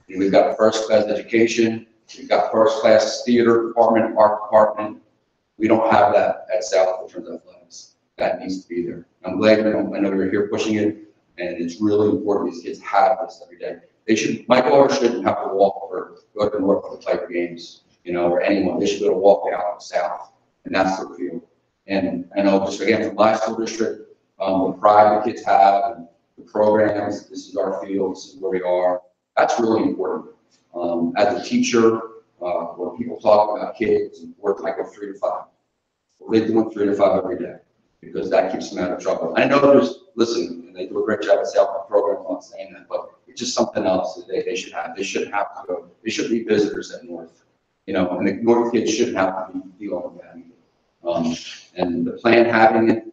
we've got first class education, we've got first class theater department, art department. We don't have that at South in terms of athletics. That needs to be there. I'm glad, I know you're here pushing it, and it's really important these kids have this every day. They should, my daughter shouldn't have to walk or go to North to play games, you know, or anyone. They should be able to walk out South, and that's their field. And I know, just again, from my school district, the pride the kids have, and the programs, this is our field, this is where we are. That's really important. As a teacher, when people talk about kids and work, I go 3 to 5. They're doing 3 to 5 every day because that keeps them out of trouble. I know there's, listen, and they do a great job at South program, I'm not saying that, but it's just something else that they should have. They shouldn't have to go, they shouldn't be visitors at North, you know, and the North kids shouldn't have to be dealing with that either. And the plan having it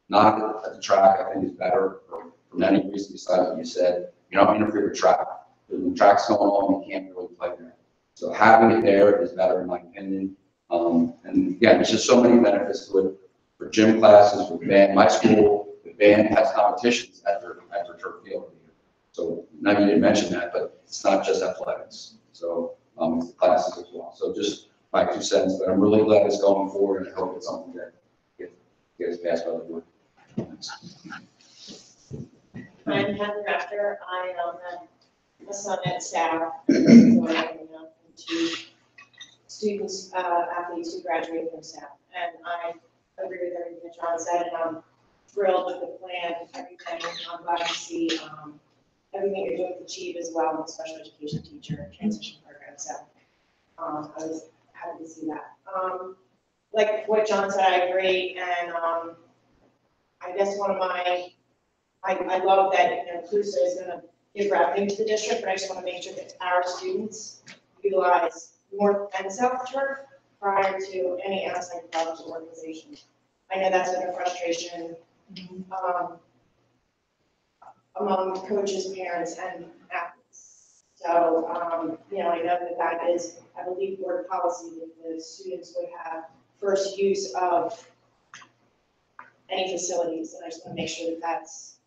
not at the track, I think is better for many reasons besides what you said. You don't interfere with track. When track's going on, you can't really play there. So having it there is better in my opinion. And again, there's just so many benefits to it for gym classes, for band. My school, the band has competitions at their turf field. So now you didn't mention that, but it's not just athletics. So it's the classes as well. So just my 2 cents, but I'm really glad it's going forward, and I hope it's something that gets passed by the board. I'm Heather After. I have a son at staff, so I'm two students, athletes who graduated from staff. And I agree with everything that John said, and I'm thrilled with the plan, everything. I'm glad to see everything you're doing with Achieve as well, with the special education teacher transition program. So I was happy to see that. Like what John said, I agree, and I guess one of my, I love that, you know, CUSA is gonna give revenue to the district, but I just wanna make sure that our students utilize North and South turf prior to any outside clubs or organizations. I know that's been a frustration, among coaches, parents, and athletes. So, you know, I know that that is, I believe, board policy that the students would have first use of any facilities, and I just want to make sure that that's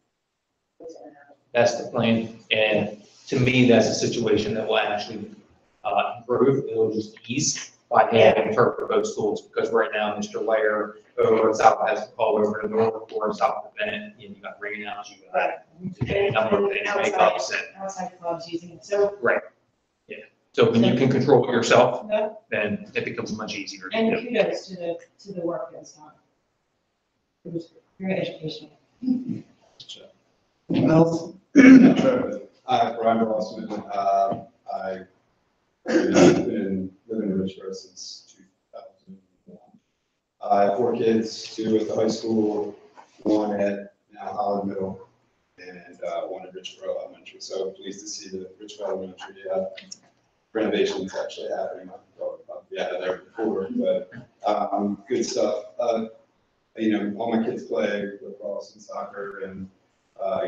what's going to happen. That's the plan, and to me, that's a situation that will actually improve. It'll just ease by having turf for both schools, because right now, Mr. Lair over at South has to call over to North or South Bennett, and you got rainouts, you got a number of things, makeups, and Outside clubs using it, so. right, yeah. So when you can control it yourself, then it becomes much easier to And do. kudos to the work that's done. It was very educational. Else? Hi, Brian Rossman. I've been living in Richboro since 2001. I have 4 kids, 2 at the high school, 1 at now Holland Middle, and 1 at Richboro Elementary. So pleased to see the Richboro Elementary renovations actually happening. I'll be out of there before, but good stuff. You know, all my kids play lacrosse and soccer, and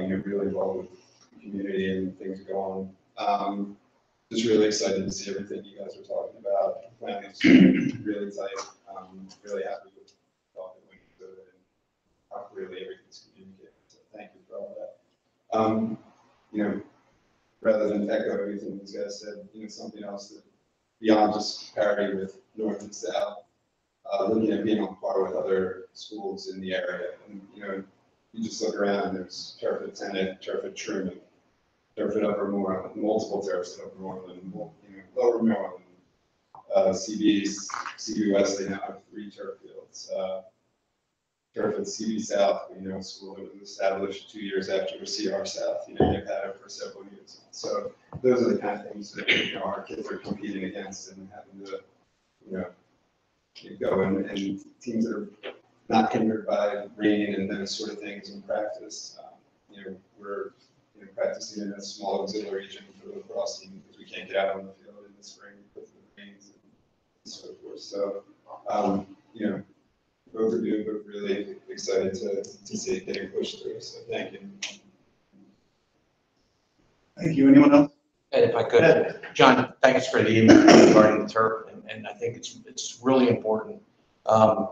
you know, really involved with the community and things go on. Just really excited to see everything you guys are talking about. The plan is really tight. Really happy with all that went into it and how clearly everything's communicated. So thank you for all that. You know, rather than echo everything these guys said, you know, something else that beyond just parity with North and South, looking at being on par with other schools in the area. And, you know, you just look around, there's turf at Tenet, turf at Truman, turf at Upper Moreland, multiple turfs at Upper Moreland, you know, Lower Moreland, CB West, they now have 3 turf fields. Turf at CB South, you know, school that was established 2 years after CR South, you know, they've had it for several years. So those are the kind of things that, you know, our kids are competing against and having to, you know, go and teams that are not hindered by rain and those sort of things in practice. You know, we're practicing in a small auxiliary gym for the lacrosse team because we can't get out on the field in the spring because of the rains and so forth. So, you know, overdue, but really excited to see it getting pushed through, so thank you. Thank you. Anyone else? And if I could, John, thanks for the email regarding the turf, and I think it's really important,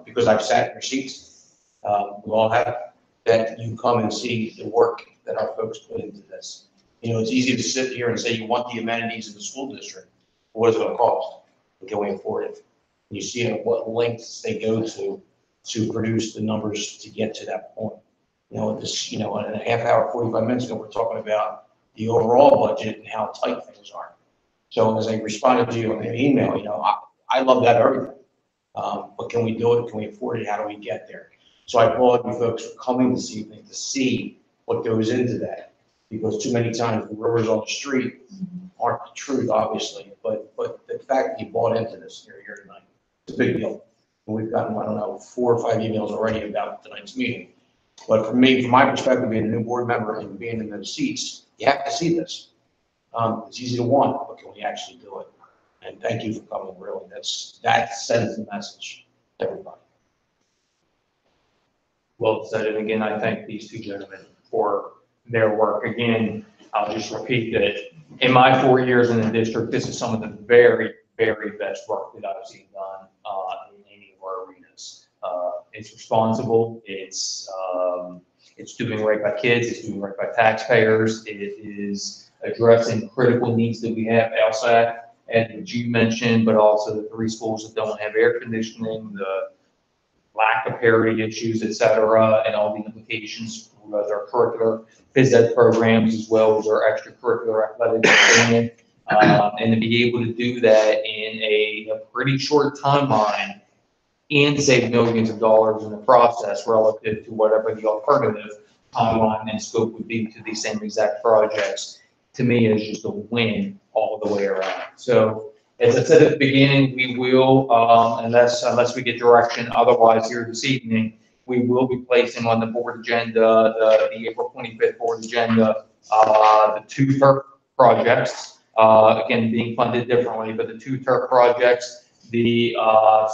because I've sat in your seats, we all have, that you come and see the work that our folks put into this. You know, it's easy to sit here and say you want the amenities in the school district. What is it gonna cost? And can we afford it? You see at what lengths they go to produce the numbers to get to that point. You know, this, you know, in a half hour, 45 minutes ago, we're talking about the overall budget and how tight things are. So as I responded to you on the email, you know, I love that everything. But can we do it? Can we afford it? How do we get there? So I applaud you folks for coming this evening to see what goes into that. Because too many times the rumors on the street aren't the truth, obviously. But the fact that you bought into this here tonight, it's a big deal. And we've gotten, I don't know, 4 or 5 emails already about tonight's meeting. But for me, from my perspective, being a new board member and being in those seats, you have to see this. It's easy to want, but can we actually do it? And thank you for coming, really. That sends the message to everybody. Well said, and again, I thank these two gentlemen for their work. Again, I'll just repeat that in my 4 years in the district, this is some of the very, very best work that I've seen done in any of our arenas. It's responsible, it's doing right by kids, it's doing right by taxpayers, it is addressing critical needs that we have outside, and you mentioned, but also the 3 schools that don't have air conditioning, the lack of parity issues, et cetera, and all the implications with our curricular phys ed programs as well as our extracurricular athletic training, and to be able to do that in a pretty short timeline and save millions of dollars in the process relative to whatever the alternative timeline and scope would be to these same exact projects, to me is just a win all the way around. So as I said at the beginning, we will, unless we get direction otherwise here this evening, we will be placing on the board agenda, the April 25th board agenda, the 2 turf projects, again, being funded differently, but the 2 turf projects, the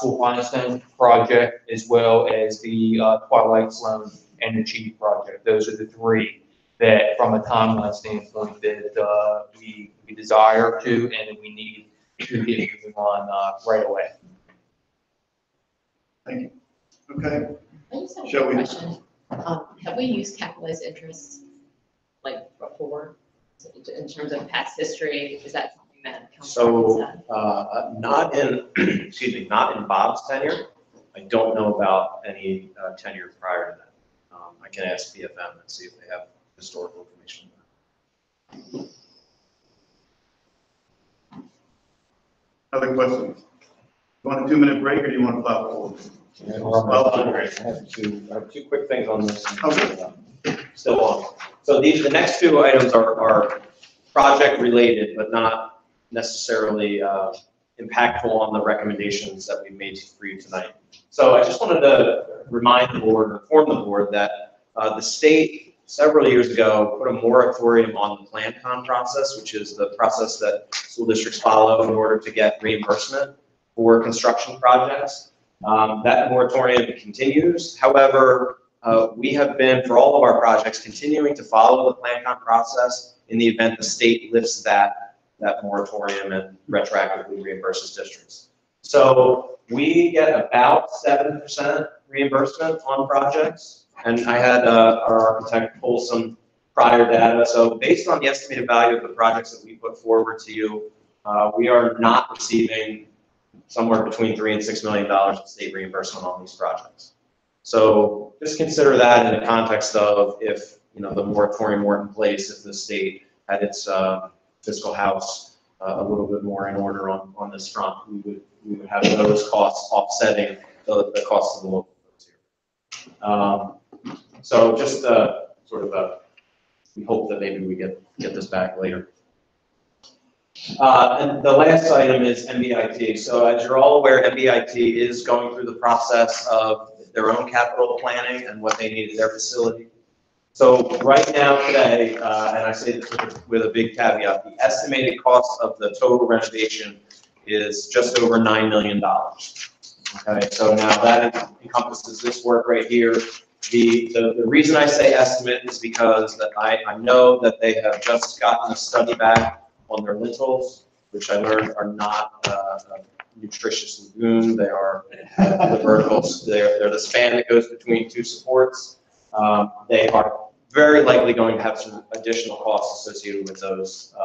Full Limestone project, as well as the Twilight Zone and the Chief project. Those are the 3 that, from a timeline standpoint, that we desire to and we need to get moving on right away. Thank you. Okay. I just have Shall a we? question. Have we used capitalized interest like before in terms of past history? Is that something that comes So, not in, excuse me, not in Bob's tenure. I don't know about any tenure prior to that. I can ask BFM and see if they have historical information. Other questions? You want a 2-minute break or do you want to plow forward? I have 2 quick things on this. Okay. Still on. So the next 2 items are project related, but not necessarily impactful on the recommendations that we made for you tonight. So I just wanted to remind the board, inform the board that the state several years ago put a moratorium on the plan-con process, which is the process that school districts follow in order to get reimbursement for construction projects. That moratorium continues. However, we have been, for all of our projects, continuing to follow the plan-con process in the event the state lifts that moratorium and retroactively reimburses districts. So we get about 7% reimbursement on projects. And I had our architect pull some prior data. So based on the estimated value of the projects that we put forward to you, we are not receiving somewhere between $3 and $6 million in state reimbursement on these projects. So just consider that in the context of if the moratorium were in place, if the state had its fiscal house a little bit more in order on this front, we would have those costs offsetting the costs of the local folks here. So just we hope that maybe we get this back later. And the last item is MBIT. So as you're all aware, MBIT is going through the process of their own capital planning and what they need in their facility. So right now today, and I say this with a big caveat, the estimated cost of the total renovation is just over $9 million. Okay, so now that encompasses this work right here. The reason I say estimate is because that I know that they have just gotten a study back on their lintels, which I learned are not a nutritious lagoon. They are the verticals. They're the span that goes between two supports. They are very likely going to have some additional costs associated with those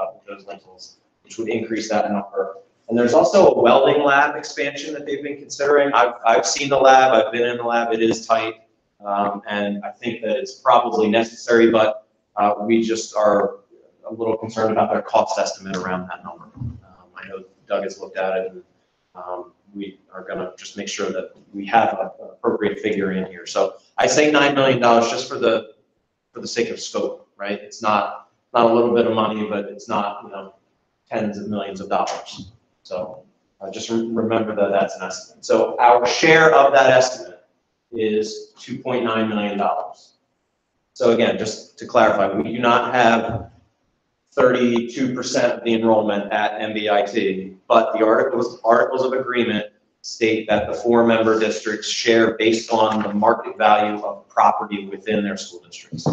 lintels, which would increase that number. And there's also a welding lab expansion that they've been considering. I've seen the lab, I've been in the lab, it is tight. And I think that it's probably necessary, but we just are a little concerned about their cost estimate around that number. I know Doug has looked at it, and we are gonna just make sure that we have an appropriate figure in here. So I say $9 million just for the sake of scope, right? It's not a little bit of money, but it's not, tens of millions of dollars. So just remember that that's an estimate. So our share of that estimate is $2.9 million. So again, just to clarify, we do not have 32% of the enrollment at MBIT, but the articles of agreement state that the 4 member districts share based on the market value of property within their school districts.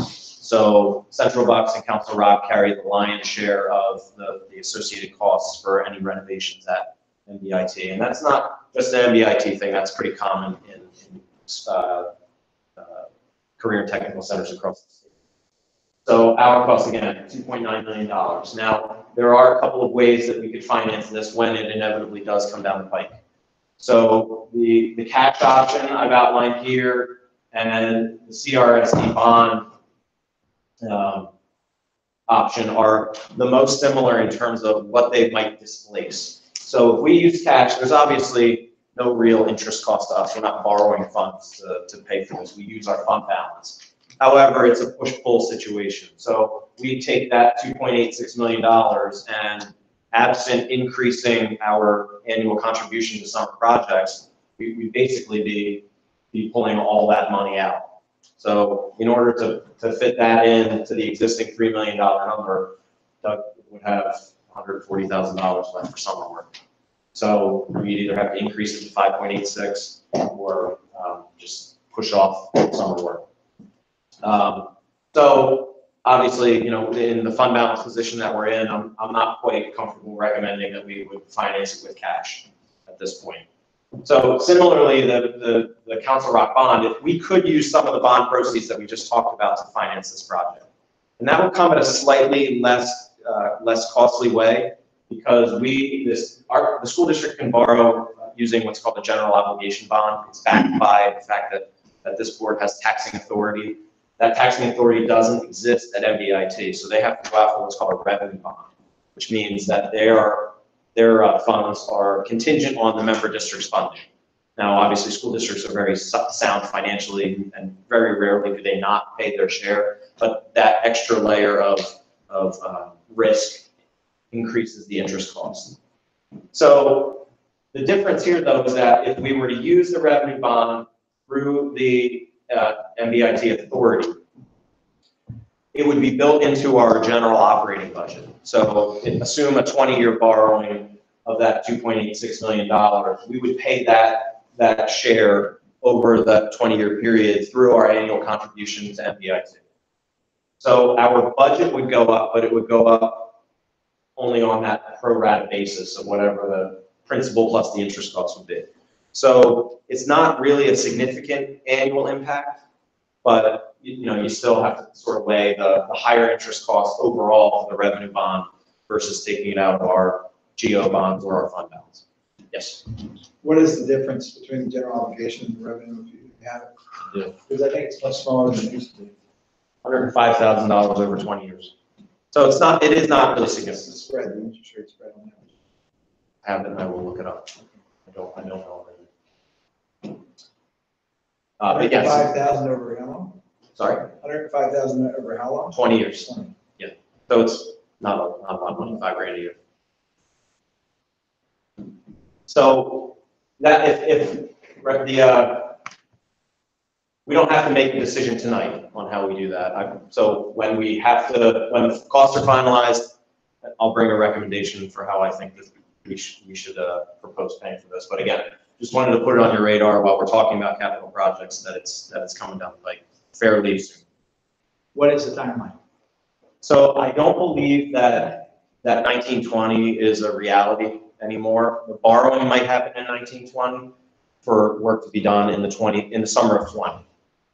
So Central Bucks and Council Rock carry the lion's share of the associated costs for any renovations at MBIT. And that's not just an MBIT thing, that's pretty common in career and technical centers across the state. So our cost, again, $2.9 million. Now, there are a couple of ways that we could finance this when it inevitably does come down the pike. So the cash option I've outlined here and the CRSD bond option are the most similar in terms of what they might displace. So if we use cash, there's obviously no real interest cost to us. We're not borrowing funds to pay for this. We use our fund balance. However, it's a push-pull situation. So we take that $2.86 million and absent increasing our annual contribution to summer projects, we basically be pulling all that money out. So in order to fit that in to the existing $3 million number, Doug would have $140,000 left for summer work. So we'd either have to increase it to 5.86 or just push off summer work. So obviously, in the fund balance position that we're in, I'm not quite comfortable recommending that we would finance it with cash at this point. So similarly, the Council Rock bond, if we could use some of the bond proceeds that we just talked about to finance this project, and that would come at a slightly less costly way, because the school district can borrow using what's called a general obligation bond. It's backed by the fact that this board has taxing authority. That taxing authority doesn't exist at MBIT, so they have to go out for what's called a revenue bond, which means that their funds are contingent on the member district's funding. Now, obviously, school districts are very sound financially, and very rarely do they not pay their share, but that extra layer of risk increases the interest cost. So the difference here, though, is that if we were to use the revenue bond through the MBIT authority, it would be built into our general operating budget. So assume a 20-year borrowing of that $2.86 million. We would pay that share over the 20-year period through our annual contribution to MBIT. So our budget would go up, but it would go up only on that pro rata basis of whatever the principal plus the interest cost would be. So it's not really a significant annual impact, but you still have to sort of weigh the higher interest cost overall for the revenue bond versus taking it out of our GO bonds or our fund balance. Yes. What is the difference between the general obligation and the revenue if you have it? Yeah. Because I think it's much smaller than it used to be. $105,000 over 20 years. So it is not really significant. Spread, the interest rate spread on that. I have it, I will look it up. I don't know. But yes. 105,000 over how long? Sorry? 105,000 over how long? 20 years. 20. Yeah. So it's not a lot of money, $5 grand a year. So that if we don't have to make a decision tonight on how we do that. So when the costs are finalized, I'll bring a recommendation for how I think that we should propose paying for this. But again, just wanted to put it on your radar while we're talking about capital projects, that it's coming down the pike fairly soon. What is the timeline? So I don't believe that 1920 is a reality anymore. The borrowing might happen in 1920 for work to be done in the summer of 20.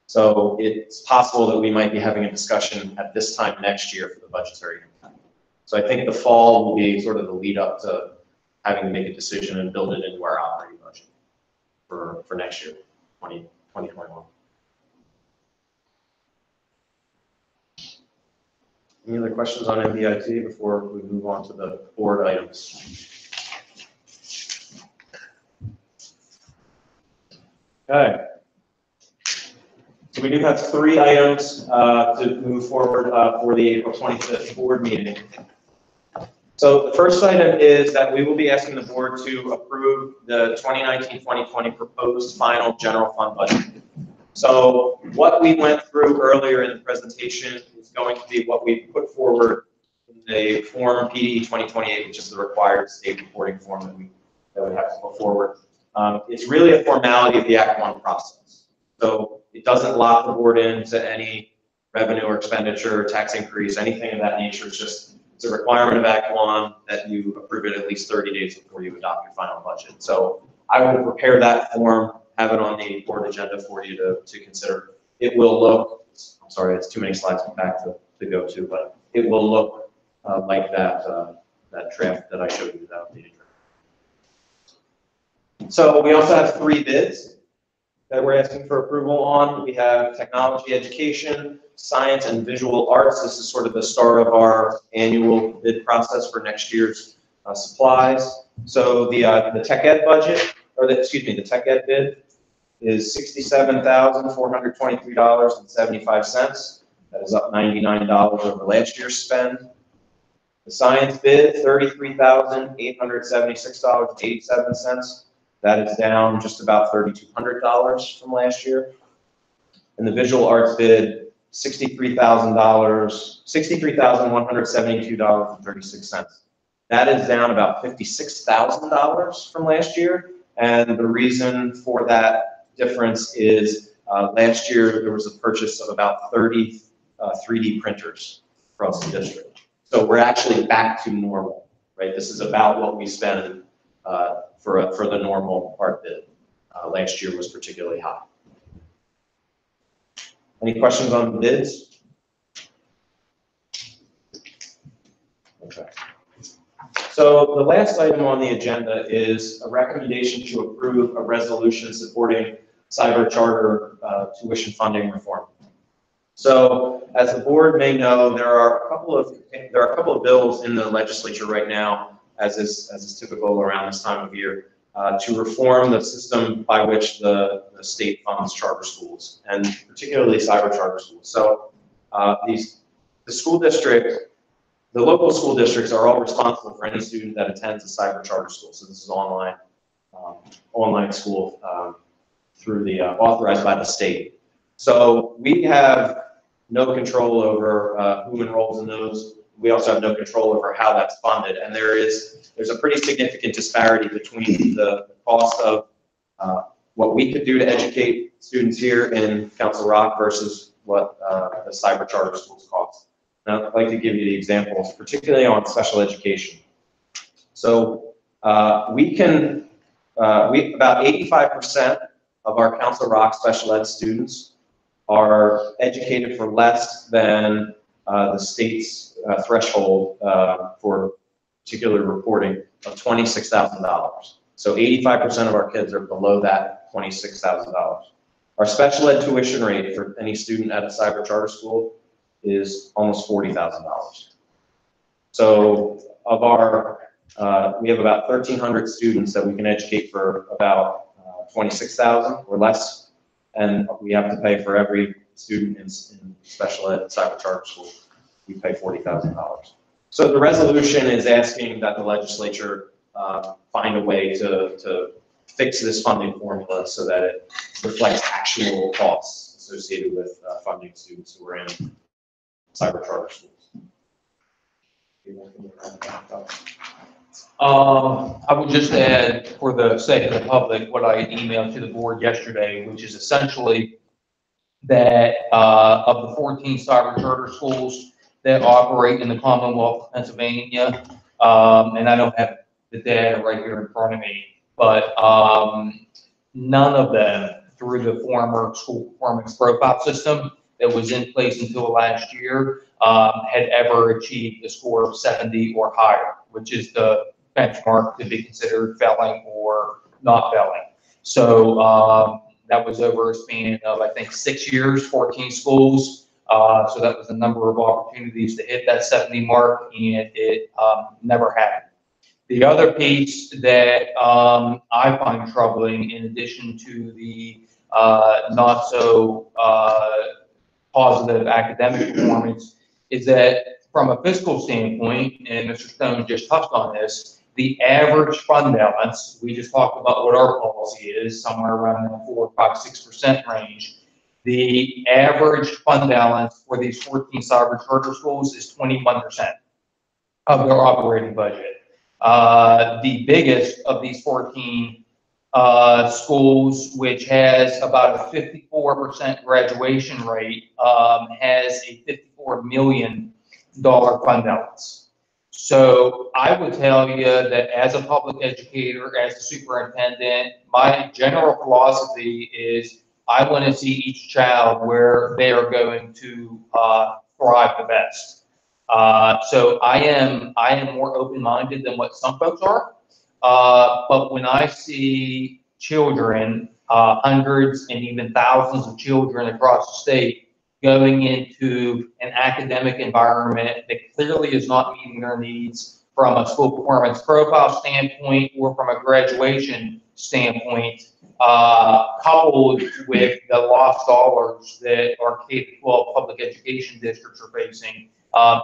So it's possible that we might be having a discussion at this time next year for the budgetary impact. So I think the fall will be sort of the lead up to having to make a decision and build it into our operating budget for next year, 2021. Any other questions on MBIT before we move on to the board items? Okay. So we do have 3 items to move forward for the April 25th board meeting. So the first item is that we will be asking the board to approve the 2019-2020 proposed final general fund budget. So what we went through earlier in the presentation is going to be what we put forward in the form PD 2028, which is the required state reporting form that we have to put forward. It's really a formality of the Act 1 process. So it doesn't lock the board into any revenue or expenditure, tax increase, anything of that nature. It's a requirement of Act 1 that you approve it at least 30 days before you adopt your final budget. So I will prepare that form, have it on the board agenda for you to consider. It will look, I'm sorry, it's too many slides back to go to, but it will look like that draft that I showed you, that updated draft. So we also have 3 bids that we're asking for approval on. We have technology education, science, and visual arts. This is sort of the start of our annual bid process for next year's supplies. So the tech ed budget, the tech ed bid is $67,423.75. That is up $99 over last year's spend. The science bid, $33,876.87. That is down just about $3,200 from last year. And the visual arts bid, $63,172.36. That is down about $56,000 from last year. And the reason for that difference is last year there was a purchase of about 30 3D printers across the district. So we're actually back to normal, right? This is about what we spend for the normal art bid. Last year was particularly high. Any questions on the bids? Okay. So the last item on the agenda is a recommendation to approve a resolution supporting cyber charter tuition funding reform. So as the board may know, there are a couple of bills in the legislature right now, as is typical around this time of year, to reform the system by which the state funds charter schools, and particularly cyber charter schools. So the local school districts are all responsible for any student that attends a cyber charter school. So this is online school through the authorized by the state. So we have no control over who enrolls in those. We also have no control over how that's funded. And there's a pretty significant disparity between the cost of what we could do to educate students here in Council Rock versus what the cyber charter schools cost. Now, I'd like to give you the examples, particularly on special education. So about 85% of our Council Rock special ed students are educated for less than the state's threshold for particular reporting of $26,000. So 85% of our kids are below that $26,000. Our special ed tuition rate for any student at a cyber charter school is almost $40,000. So of our, we have about 1,300 students that we can educate for about 26,000 or less, and we have to pay for every student in special ed cyber charter school. We pay $40,000. So the resolution is asking that the legislature find a way to fix this funding formula so that it reflects actual costs associated with funding students who are in cyber charter schools. I would just add, for the sake of the public, what I emailed to the board yesterday, which is essentially that of the 14 cyber charter schools that operate in the Commonwealth of Pennsylvania, and I don't have the data right here in front of me, but none of them, through the former school performance profile system that was in place until last year, had ever achieved a score of 70 or higher, which is the benchmark to be considered failing or not failing. So that was over a span of, I think, 6 years, 14 schools. So that was the number of opportunities to hit that 70 mark, and it never happened. The other piece that I find troubling, in addition to the not so positive academic performance, is that from a fiscal standpoint, and Mr. Stone just touched on this, the average fund balance, we just talked about what our policy is, somewhere around the 4, 5, 6% range. The average fund balance for these 14 cyber charter schools is 21% of their operating budget. The biggest of these 14 schools, which has about a 54% graduation rate, has a $54 million fund balance. So I would tell you that as a public educator, as a superintendent, my general philosophy is I want to see each child where they are going to thrive the best. So I am more open-minded than what some folks are. But when I see children, hundreds and even thousands of children across the state going into an academic environment that clearly is not meeting their needs from a school performance profile standpoint or from a graduation standpoint, coupled with the lost dollars that our K-12 public education districts are facing,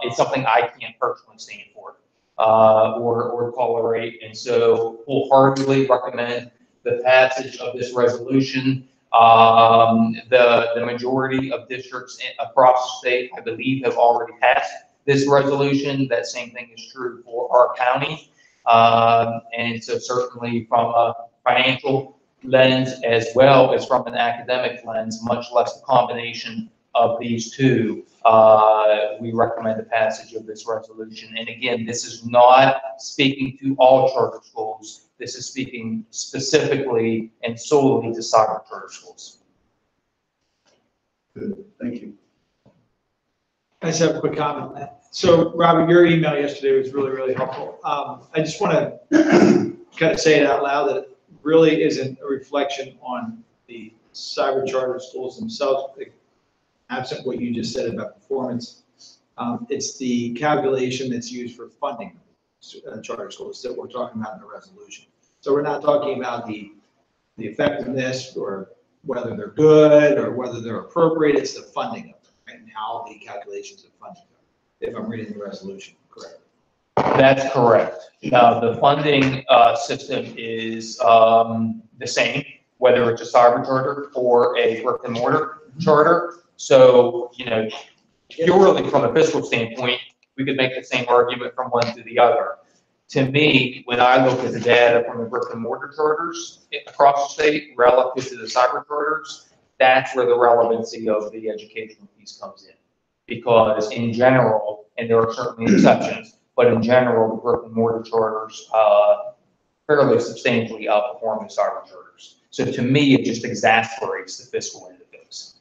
it's something I can't personally stand for or tolerate. And so wholeheartedly recommend the passage of this resolution. The majority of districts across the state, I believe, have already passed this resolution. That same thing is true for our county. And so certainly from a financial lens as well as from an academic lens, much less the combination of these two, we recommend the passage of this resolution. And again, this is not speaking to all charter schools. This is speaking specifically and solely to cyber charter schools. Good, thank you. I just have a quick comment on that. So, Robert, your email yesterday was really, really helpful. I just want to kind of say it out loud that it really isn't a reflection on the cyber charter schools themselves, absent what you just said about performance. It's the calculation that's used for funding charter schools that we're talking about in the resolution. So we're not talking about the effectiveness or whether they're good or whether they're appropriate. It's the funding of them, right? And how the calculations of funding are, if I'm reading the resolution correctly. That's correct. Now, the funding system is the same, whether it's a cyber charter or a brick and mortar charter. So, you know, purely from a fiscal standpoint, we could make the same argument from one to the other. To me, when I look at the data from the brick and mortar charters across the state relative to the cyber charters, that's where the relevancy of the educational piece comes in. Because in general, and there are certainly exceptions, but in general, the brick and mortar charters fairly substantially outperform the cyber charters. So to me, it just exasperates the fiscal end of things.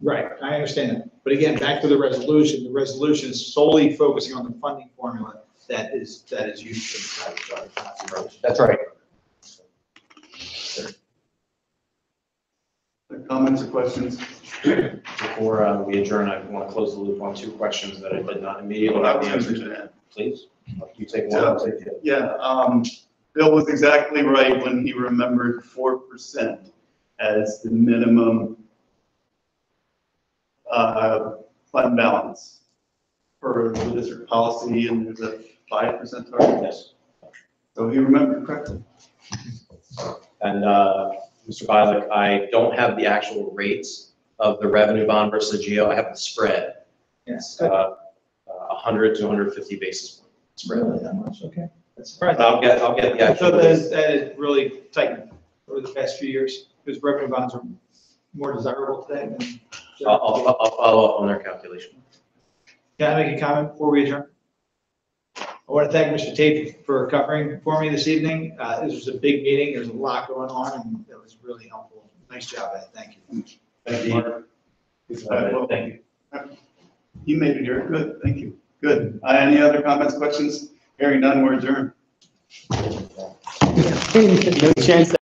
Right, I understand that. But again, back to the resolution. The resolution is solely focusing on the funding formula that is used for the cyber charter. That's right. Comments or questions? Before we adjourn, I want to close the loop on two questions that I did not immediately have the answer to. Please, you take one, I'll take two. Yeah, Bill was exactly right when he remembered 4% as the minimum fund balance for the district policy, and there's a 5% target. Yes. So he remembered correctly. And Mr. Bialik, I don't have the actual rates of the revenue bond versus the GO. I have the spread. Yes. 100 to 150 basis points. spread. Really, that much, okay. That's surprising. But I'll get the I actual. thought that had really tightened over the past few years, because revenue bonds are more desirable today than. I'll follow up on their calculation. Can I make a comment before we adjourn? I want to thank Mr. Tate for covering for me this evening. This was a big meeting, there's a lot going on, and it was really helpful. Nice job, Ed, thank you. Thank you. Thank you. You made it here, good, thank you. Good. Any other comments, questions? Hearing none, we're adjourned. No chance